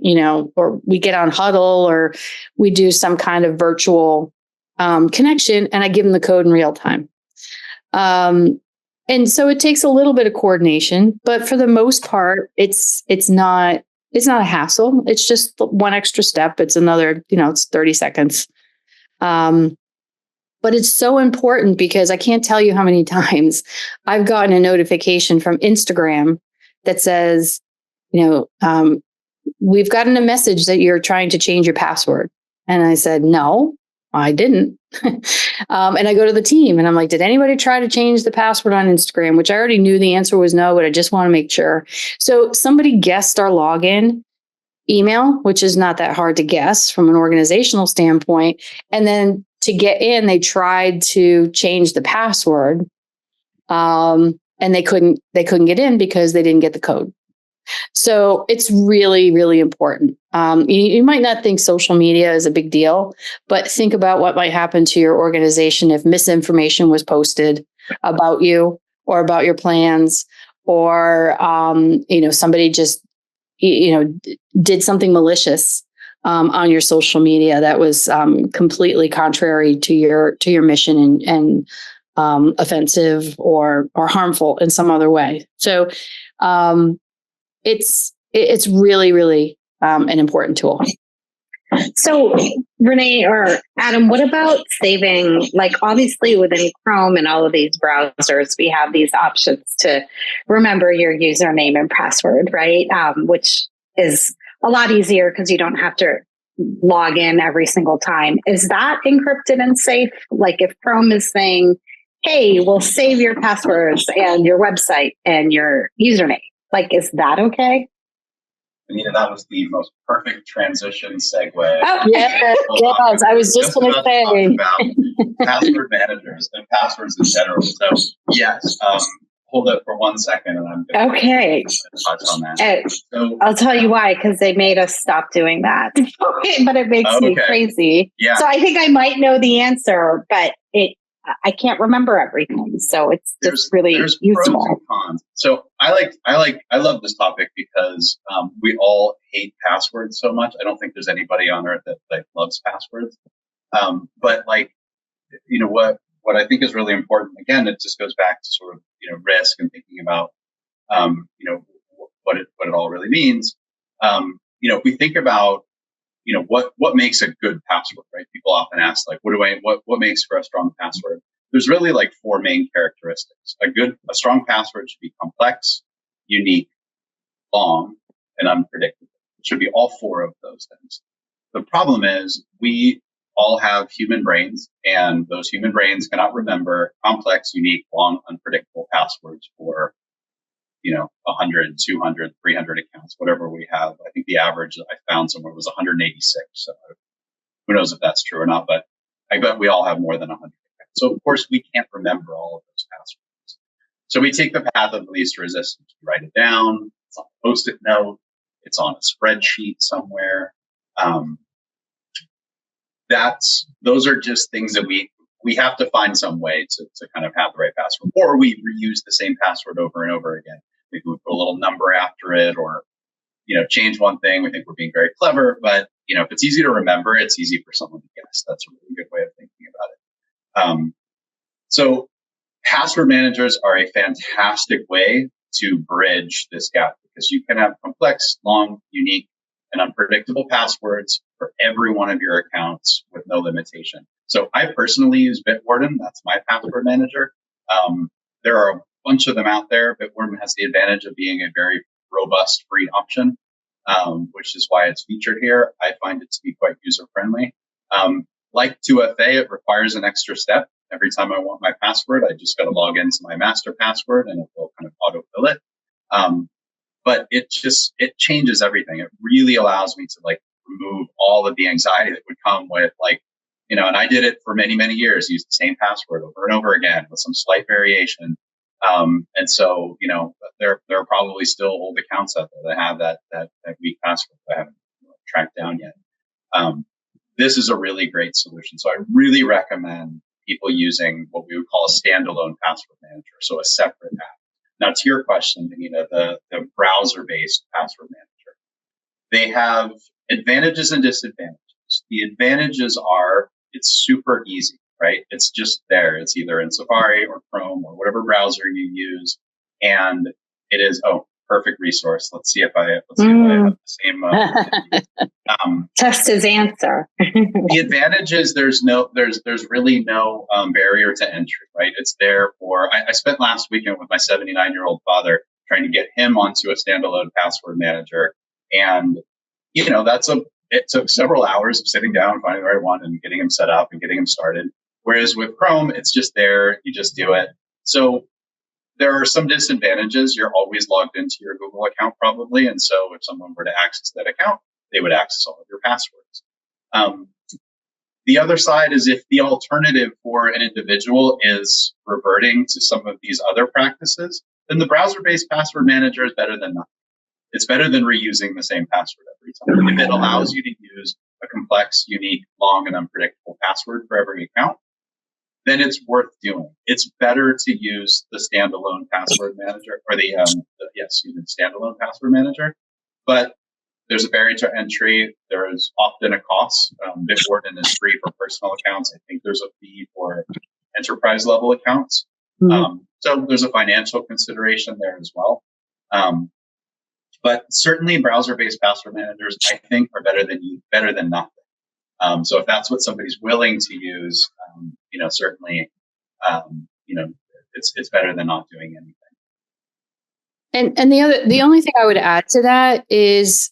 Speaker 2: or we get on Huddle, or we do some kind of virtual connection, and I give them the code in real time. And so it takes a little bit of coordination, but for the most part, it's not a hassle. It's just one extra step. It's another, it's 30 seconds. But it's so important because I can't tell you how many times I've gotten a notification from Instagram that says, we've gotten a message that you're trying to change your password. And I said, no, I didn't. And I go to the team and I'm like, did anybody try to change the password on Instagram? Which I already knew the answer was no, but I just want to make sure. So somebody guessed our login email, which is not that hard to guess from an organizational standpoint. And then to get in, they tried to change the password, and they couldn't get in because they didn't get the code. So it's really, really important. You might not think social media is a big deal, but think about what might happen to your organization if misinformation was posted about you or about your plans, or somebody just did something malicious on your social media that was completely contrary to your mission and offensive or harmful in some other way. So it's really, really an important tool.
Speaker 1: So Renee or Adam, what about saving, like obviously within Chrome and all of these browsers, we have these options to remember your username and password, right? Which is a lot easier because you don't have to log in every single time. Is that encrypted and safe? Like if Chrome is saying, hey, we'll save your passwords and your website and your username, like, is that okay?
Speaker 3: Anita, that was the most perfect transition segue.
Speaker 2: Oh, yes, I was just going to say
Speaker 3: about password managers and passwords in general. So yes, hold it for 1 second, and I'm going
Speaker 1: to
Speaker 3: touch on that.
Speaker 1: So I'll tell you why, because they made us stop doing that. But it makes me crazy. Yeah. So I think I might know the answer, but I can't remember everything. So it's just really useful. Pros and cons.
Speaker 3: So I love this topic because we all hate passwords so much. I don't think there's anybody on earth that loves passwords. But what I think is really important, again, it just goes back to sort of, risk and thinking about, what it all really means. If we think about, what makes a good password, right? People often ask, like, what makes for a strong password? There's really like 4 main characteristics. A strong password should be complex, unique, long, and unpredictable. It should be all 4 of those things. The problem is we all have human brains, and those human brains cannot remember complex, unique, long, unpredictable passwords for 100, 200, 300 accounts, whatever we have. I think the average that I found somewhere was 186. So who knows if that's true or not, but I bet we all have more than 100 accounts. So of course we can't remember all of those passwords. So we take the path of least resistance. We write it down. It's on a Post-it note. It's on a spreadsheet somewhere. Those are just things that we have to find some way to kind of have the right password, or we reuse the same password over and over again. Maybe we put a little number after it, or, change one thing. We think we're being very clever, but, if it's easy to remember, it's easy for someone to guess. That's a really good way of thinking about it. So password managers are a fantastic way to bridge this gap, because you can have complex, long, unique, and unpredictable passwords for every one of your accounts with no limitation. So I personally use Bitwarden. That's my password manager. There are a bunch of them out there. Bitwarden has the advantage of being a very robust free option, which is why it's featured here. I find it to be quite user-friendly. Like 2FA, it requires an extra step. Every time I want my password, I just got to log into my master password and it will kind of autofill it. But it changes everything. It really allows me to remove all of the anxiety that would come with and I did it for many, many years, used the same password over and over again with some slight variation. And so, there are probably still old accounts out there that have that weak password that I haven't tracked down yet. This is a really great solution. So I really recommend people using what we would call a standalone password manager, so a separate app. Now, to your question, the browser-based password manager, they have advantages and disadvantages. The advantages are it's super easy, right? It's just there. It's either in Safari or Chrome or whatever browser you use, and it is perfect resource. Let's see if I have the same.
Speaker 1: Test his answer.
Speaker 3: The advantage is there's really no barrier to entry, right? It's there for. I spent last weekend with my 79-year-old father trying to get him onto a standalone password manager, and it took several hours of sitting down, finding the right one, and getting him set up and getting him started. Whereas with Chrome, it's just there. You just do it. So there are some disadvantages. You're always logged into your Google account probably. And so if someone were to access that account, they would access all of your passwords. The other side is if the alternative for an individual is reverting to some of these other practices, then the browser-based password manager is better than nothing. It's better than reusing the same password every time. If it allows you to use a complex, unique, long, and unpredictable password for every account, then it's worth doing. It's better to use the standalone password manager or the standalone password manager. But there's a barrier to entry. There's often a cost. Bitwarden is free for personal accounts. I think there's a fee for enterprise level accounts. Mm-hmm. So there's a financial consideration there as well. But certainly browser-based password managers, I think, are better than nothing. So if that's what somebody's willing to use, certainly, it's better than not doing anything.
Speaker 2: And the only thing I would add to that is,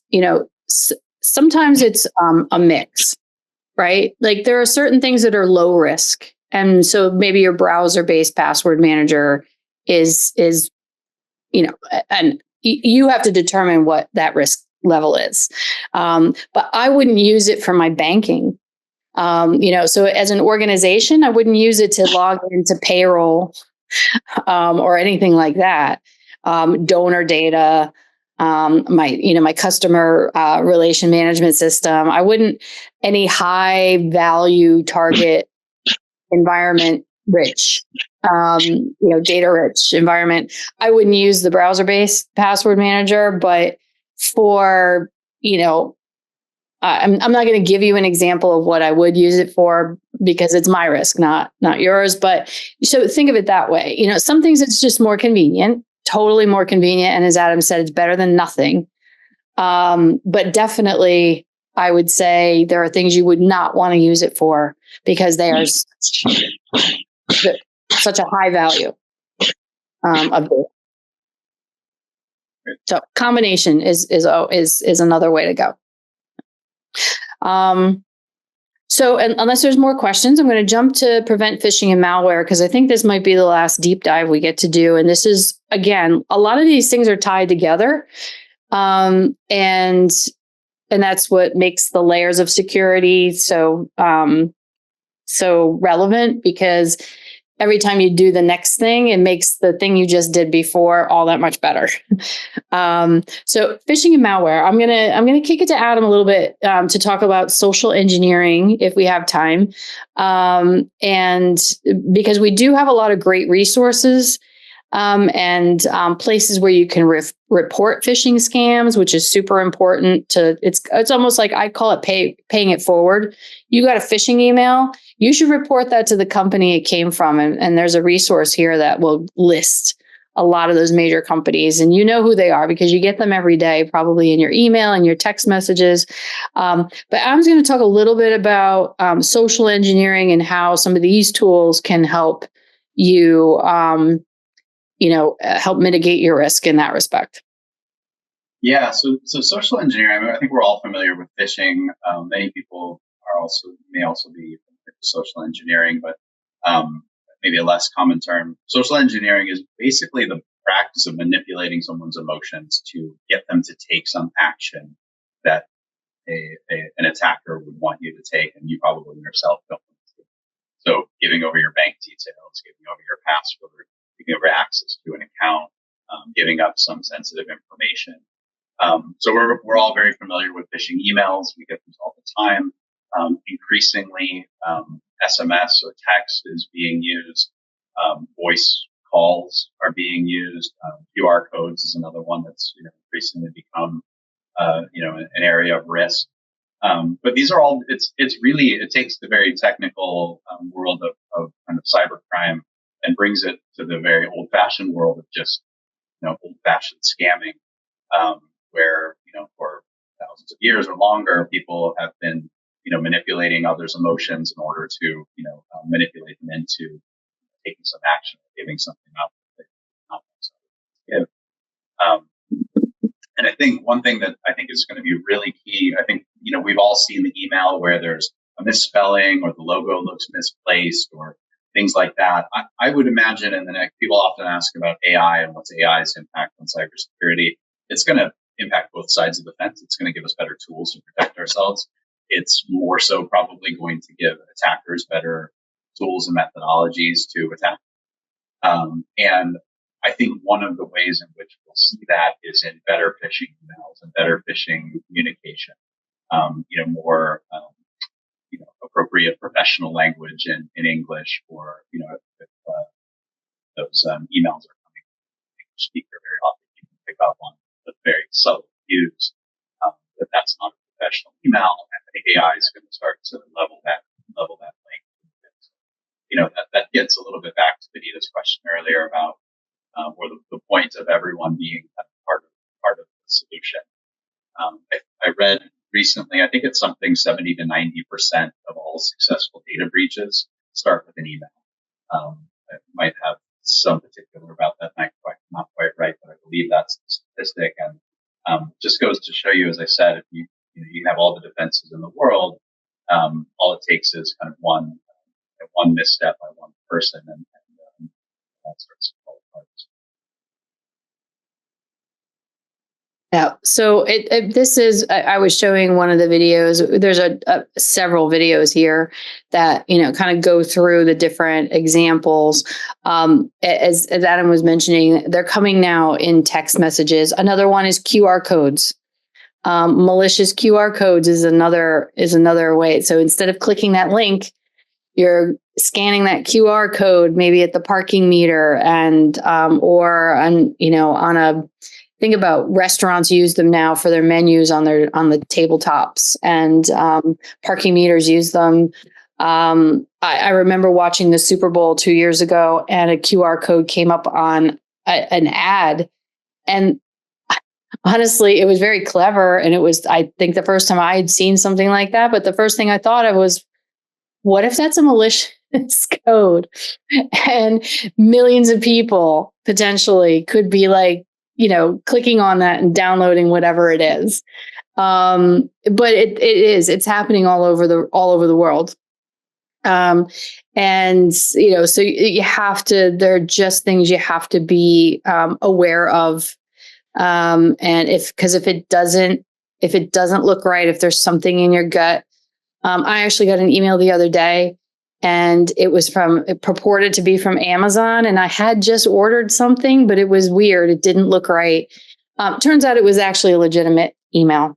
Speaker 2: sometimes it's a mix, right? Like there are certain things that are low risk, and so maybe your browser-based password manager is and you have to determine what that risk level is. But I wouldn't use it for my banking. So as an organization, I wouldn't use it to log into payroll or anything like that. Donor data, my customer relation management system. I wouldn't any high value target environment rich, data rich environment. I wouldn't use the browser based password manager, but for, I'm not going to give you an example of what I would use it for because it's my risk, not yours. But so think of it that way. Some things it's just more convenient, totally more convenient. And as Adam said, it's better than nothing. But definitely, I would say there are things you would not want to use it for because they are such a high value of data. So combination is another way to go. So unless there's more questions, I'm going to jump to prevent phishing and malware because I think this might be the last deep dive we get to do. And this is, again, a lot of these things are tied together. And that's what makes the layers of security so relevant because every time you do the next thing, it makes the thing you just did before all that much better. So phishing and malware, I'm gonna kick it to Adam a little bit to talk about social engineering if we have time, and because we do have a lot of great resources and places where you can report phishing scams, which is super important. It's almost like I call it paying it forward. You got a phishing email. You should report that to the company it came from. And there's a resource here that will list a lot of those major companies. And you know who they are because you get them every day, probably in your email and your text messages. But I'm going to talk a little bit about social engineering and how some of these tools can help you, help mitigate your risk in that respect.
Speaker 3: Yeah. So social engineering, I think we're all familiar with phishing. Many people may also be social engineering, but maybe a less common term. Social engineering is basically the practice of manipulating someone's emotions to get them to take some action that an attacker would want you to take, and you probably yourself don't want to. So giving over your bank details, giving over your password, giving over access to an account, giving up some sensitive information. So we're all very familiar with phishing emails. We get these all the time. Increasingly, SMS or text is being used. Voice calls are being used. QR codes is another one that's increasingly become an area of risk. But these are all. It takes the very technical world of kind of cybercrime and brings it to the very old-fashioned world of just old-fashioned scamming, where for thousands of years or longer, people have been manipulating others' emotions in order to manipulate them into taking some action, giving something up that they not necessarily give. And I think one thing that I think is going to be really key, I think we've all seen the email where there's a misspelling or the logo looks misplaced or things like that. I would imagine, and then people often ask about AI and what's AI's impact on cybersecurity. It's going to impact both sides of the fence. It's going to give us better tools to protect ourselves. It's more so probably going to give attackers better tools and methodologies to attack. And I think one of the ways in which we'll see that is in better phishing emails and better phishing communication. More appropriate professional language in English, or if those emails are coming from an English speaker, very often you can pick up on the very subtle cues that that's not a professional email. And I think AI is going to start to level that link. That gets a little bit back to Benita's question earlier about or the point of everyone being part of the solution. I read recently, I think it's something 70 to 90% of all successful data breaches start with an email. I might have some particular about that, not quite right, but I believe that's the statistic. And just goes to show you, as I said, if you have all the defenses in the world, all it takes is kind of one misstep by one person, and that starts to fall apart.
Speaker 2: Yeah. So this is, I was showing one of the videos. There's several videos here that, kind of go through the different examples. As Adam was mentioning, they're coming now in text messages. Another one is QR codes. Malicious QR codes is another way. So instead of clicking that link, you're scanning that QR code, maybe at the parking meter and, or on a, think about restaurants use them now for their menus on the tabletops, and parking meters use them. I remember watching the Super Bowl 2 years ago, and a QR code came up on an ad, and honestly, it was very clever. And it was, I think, the first time I had seen something like that. But the first thing I thought of was, what if that's a malicious code, and millions of people potentially could be like, clicking on that and downloading whatever it is. But it's happening all over the world. And, so you have to, there are just things you have to be aware of. And if it doesn't look right, if there's something in your gut, I actually got an email the other day, and it purported to be from Amazon, and I had just ordered something, but it was weird. It didn't look right. Turns out it was actually a legitimate email,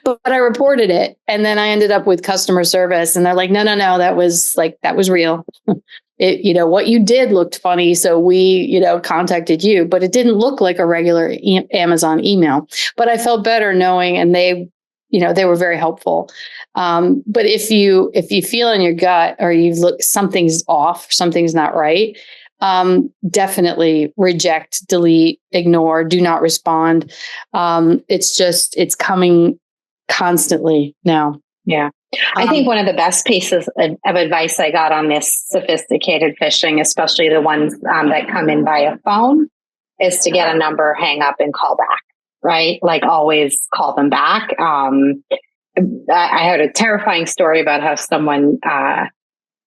Speaker 2: but I reported it, and then I ended up with customer service, and they're like, no, that was real. What you did looked funny, so we, contacted you, but it didn't look like a regular Amazon email. But I felt better knowing, and they were very helpful. But if you feel in your gut, or you look, something's off, something's not right, definitely reject, delete, ignore, do not respond. It's coming constantly now.
Speaker 1: Yeah. I think one of the best pieces of advice I got on this sophisticated phishing, especially the ones that come in by a phone, is to get a number, hang up, and call back. Right? Like, always call them back. I heard a terrifying story about how someone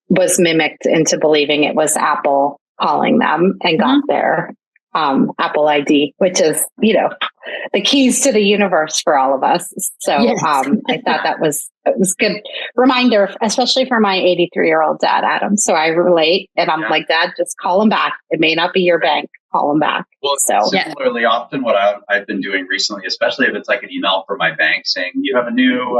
Speaker 1: was mimicked into believing it was Apple calling them, and got their Apple ID, which is, the keys to the universe for all of us. So yes. I thought it was a good reminder, especially for my 83-year-old dad, Adam. So I relate, and I'm like, Dad, just call them back. It may not be your bank, call them back.
Speaker 3: Well,
Speaker 1: So
Speaker 3: similarly, often what I've been doing recently, especially if it's like an email from my bank saying you have a new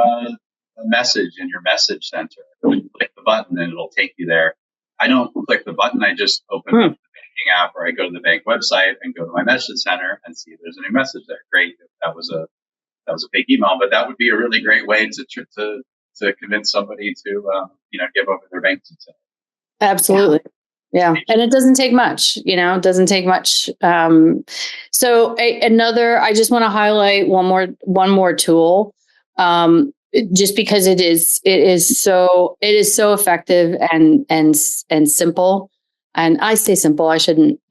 Speaker 3: message in your message center, click the button and it'll take you there. I don't click the button. I just open up the banking app, or I go to the bank website and go to my message center and see if there's a new message there. Great, that was a fake email, but that would be a really great way to convince somebody to give over their bank details.
Speaker 2: Absolutely. Yeah. And it doesn't take much, it doesn't take much. So I just want to highlight one more tool, just because it is so effective and simple. And I say simple, I shouldn't,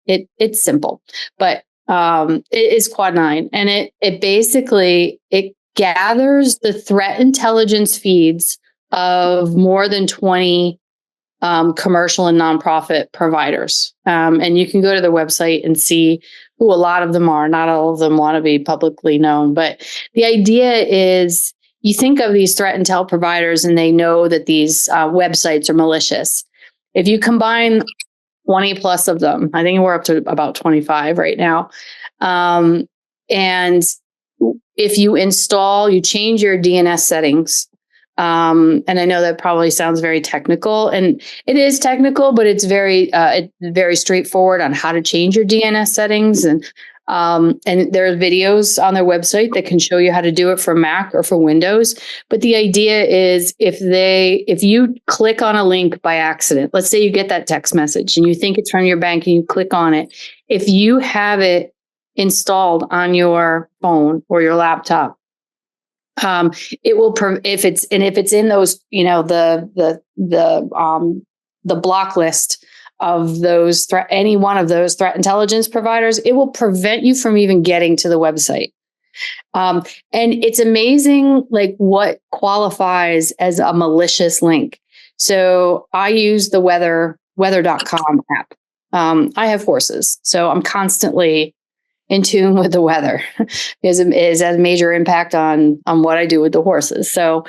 Speaker 2: it's simple, but, it is Quad 9, and it basically gathers the threat intelligence feeds of more than 20 commercial and nonprofit providers. And you can go to their website and see who a lot of them are. Not all of them want to be publicly known, but the idea is you think of these threat intel providers and they know that these websites are malicious. If you combine 20 plus of them, I think we're up to about 25 right now. And if you change your DNS settings, and I know that probably sounds very technical, and it is technical, but it's very straightforward on how to change your DNS settings. And there are videos on their website that can show you how to do it for Mac or for Windows. But the idea is if you click on a link by accident, let's say you get that text message and you think it's from your bank and you click on it, if you have it installed on your phone or your laptop, it will if it's in those, the block list of those any one of those threat intelligence providers, it will prevent you from even getting to the website. And it's amazing, like what qualifies as a malicious link. So I use the weather.com app. I have horses, so I'm constantly in tune with the weather because it has a major impact on what I do with the horses. So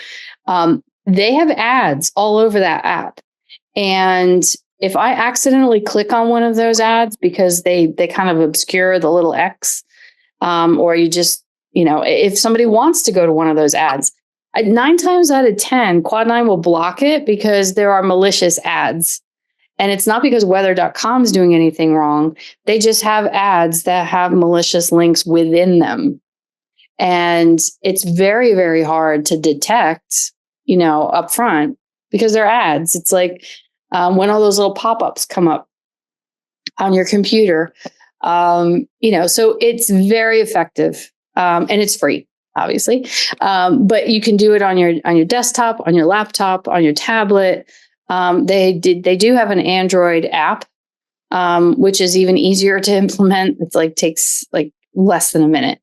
Speaker 2: they have ads all over that app. And if I accidentally click on one of those ads because they kind of obscure the little X, or you just, if somebody wants to go to one of those ads, 9 times out of 10, Quad 9 will block it because there are malicious ads. And it's not because weather.com is doing anything wrong. They just have ads that have malicious links within them. And it's very, very hard to detect, up front because they're ads. It's like when all those little pop-ups come up on your computer, so it's very effective and it's free, obviously. But you can do it on your desktop, on your laptop, on your tablet. They do have an Android app, which is even easier to implement. It's takes less than a minute.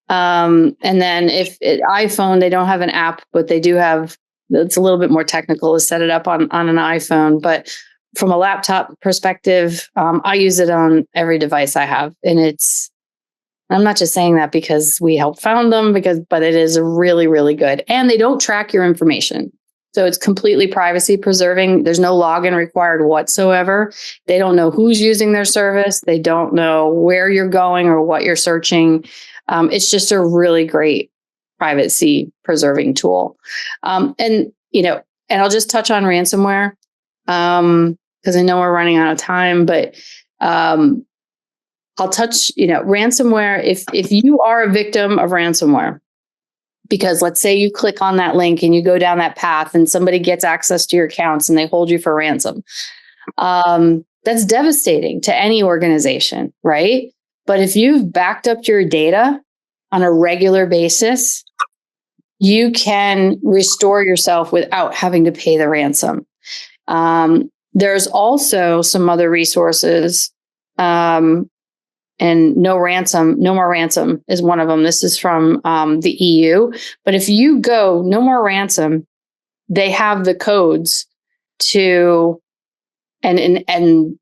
Speaker 2: And then if iPhone, they don't have an app, but they do have, it's a little bit more technical to set it up on an iPhone. But from a laptop perspective, I use it on every device I have. And I'm not just saying that because we helped found them, but it is really, really good. And they don't track your information. So it's completely privacy preserving. There's no login required whatsoever. They don't know who's using their service. They don't know where you're going or what you're searching. It's just a really great privacy preserving tool. And I'll just touch on ransomware because I know we're running out of time, but I'll touch, ransomware. If you are a victim of ransomware, because let's say you click on that link and you go down that path and somebody gets access to your accounts and they hold you for ransom. That's devastating to any organization, right? But if you've backed up your data on a regular basis, you can restore yourself without having to pay the ransom. There's also some other resources, and no more ransom is one of them. This is from the EU. But if you go no more ransom, they have the codes to, and in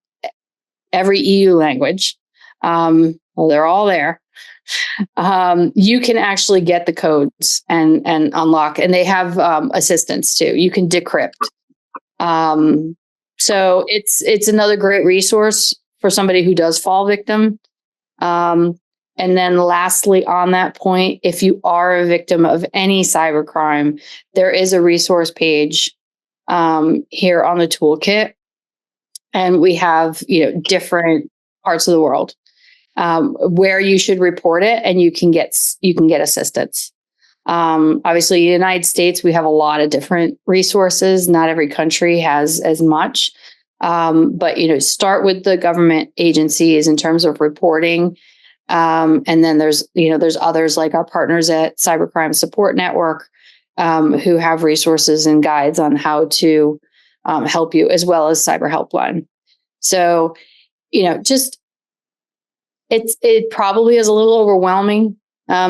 Speaker 2: every EU language, they're all there. You can actually get the codes and unlock, and they have assistance too. You can decrypt. So it's another great resource for somebody who does fall victim. And then lastly, on that point, if you are a victim of any cybercrime, there is a resource page here on the toolkit. And we have, different parts of the world where you should report it, and you can get assistance. Obviously, in the United States, we have a lot of different resources. Not every country has as much. But, start with the government agencies in terms of reporting. And then there's others like our partners at Cybercrime Support Network who have resources and guides on how to help you, as well as Cyber Helpline. So, it probably is a little overwhelming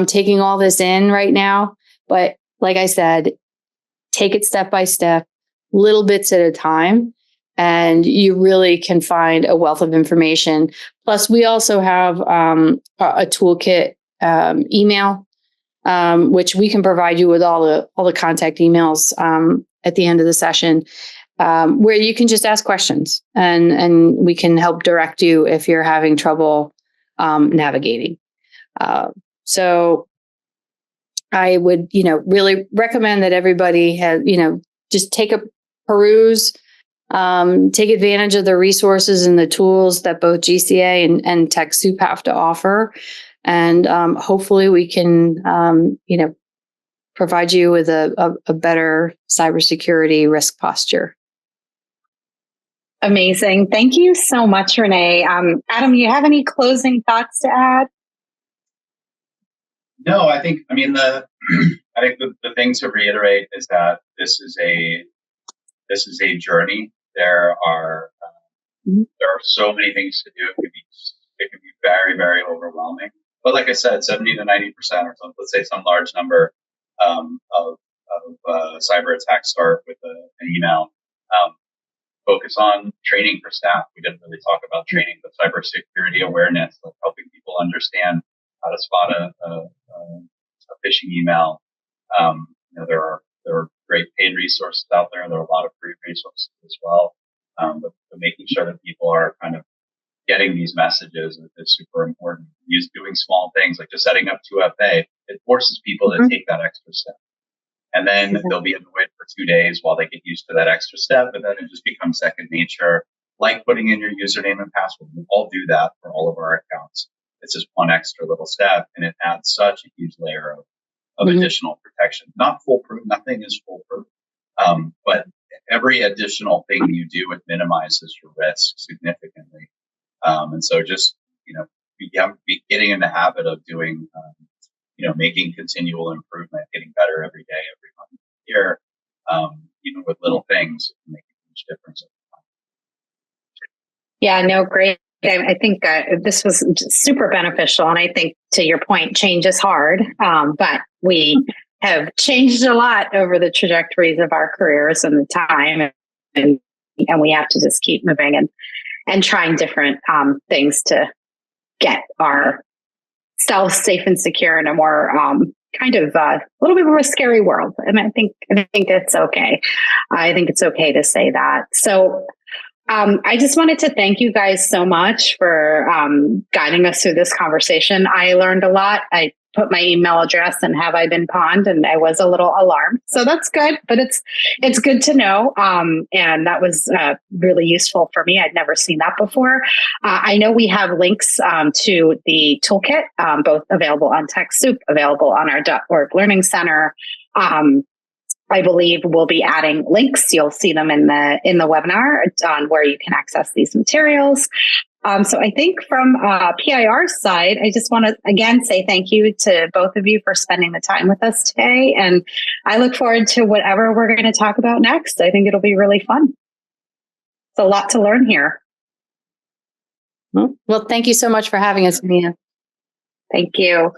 Speaker 2: taking all this in right now. But like I said, take it step by step, little bits at a time. And you really can find a wealth of information. Plus, we also have a toolkit email, which we can provide you with all the contact emails at the end of the session, where you can just ask questions, and we can help direct you if you're having trouble navigating. So, I would, really recommend that everybody has, just take a peruse. Take advantage of the resources and the tools that both GCA and TechSoup have to offer. And hopefully we can, provide you with a better cybersecurity risk posture.
Speaker 1: Amazing. Thank you so much, Renee. Adam, you have any closing thoughts to add?
Speaker 3: No, I think the thing to reiterate is that this is a journey. There are so many things to do. It can be very, very overwhelming. But like I said, 70 to 90% or something, let's say some large number of cyber attacks start with an email. Focus on training for staff. We didn't really talk about training, but cybersecurity awareness, like helping people understand how to spot a phishing email. There are great paid resources out there. There are a lot of free resources as well. But making sure that people are kind of getting these messages is super important. Doing small things like just setting up 2FA, it forces people to take that extra step. And then they'll be annoyed for 2 days while they get used to that extra step, but then it just becomes second nature, like putting in your username and password. We all do that for all of our accounts. It's just one extra little step, and it adds such a huge layer of additional protection. Not foolproof. Nothing is foolproof. But every additional thing you do, it minimizes your risk significantly. And so just, be getting in the habit of doing, making continual improvement, getting better every day, every month, year, even with little things, it can make a huge difference over time.
Speaker 1: Yeah, no, great. I think this was super beneficial. And I think, to your point, change is hard, but we have changed a lot over the trajectories of our careers and the time. And we have to just keep moving and trying different things to get ourselves safe and secure in a more kind of a little bit more scary world. And I think it's okay. I think it's okay to say that. So I just wanted to thank you guys so much for guiding us through this conversation. I learned a lot. I put my email address and have I been pawned, and I was a little alarmed. So that's good, but it's good to know. And that was really useful for me. I'd never seen that before. I know we have links to the toolkit, both available on TechSoup, available on our .org Learning Center. I believe we'll be adding links. You'll see them in the webinar on where you can access these materials. So I think from PIR's side, I just want to again say thank you to both of you for spending the time with us today. And I look forward to whatever we're going to talk about next. I think it'll be really fun. It's a lot to learn here.
Speaker 2: Well, thank you so much for having us, Mia.
Speaker 1: Thank you.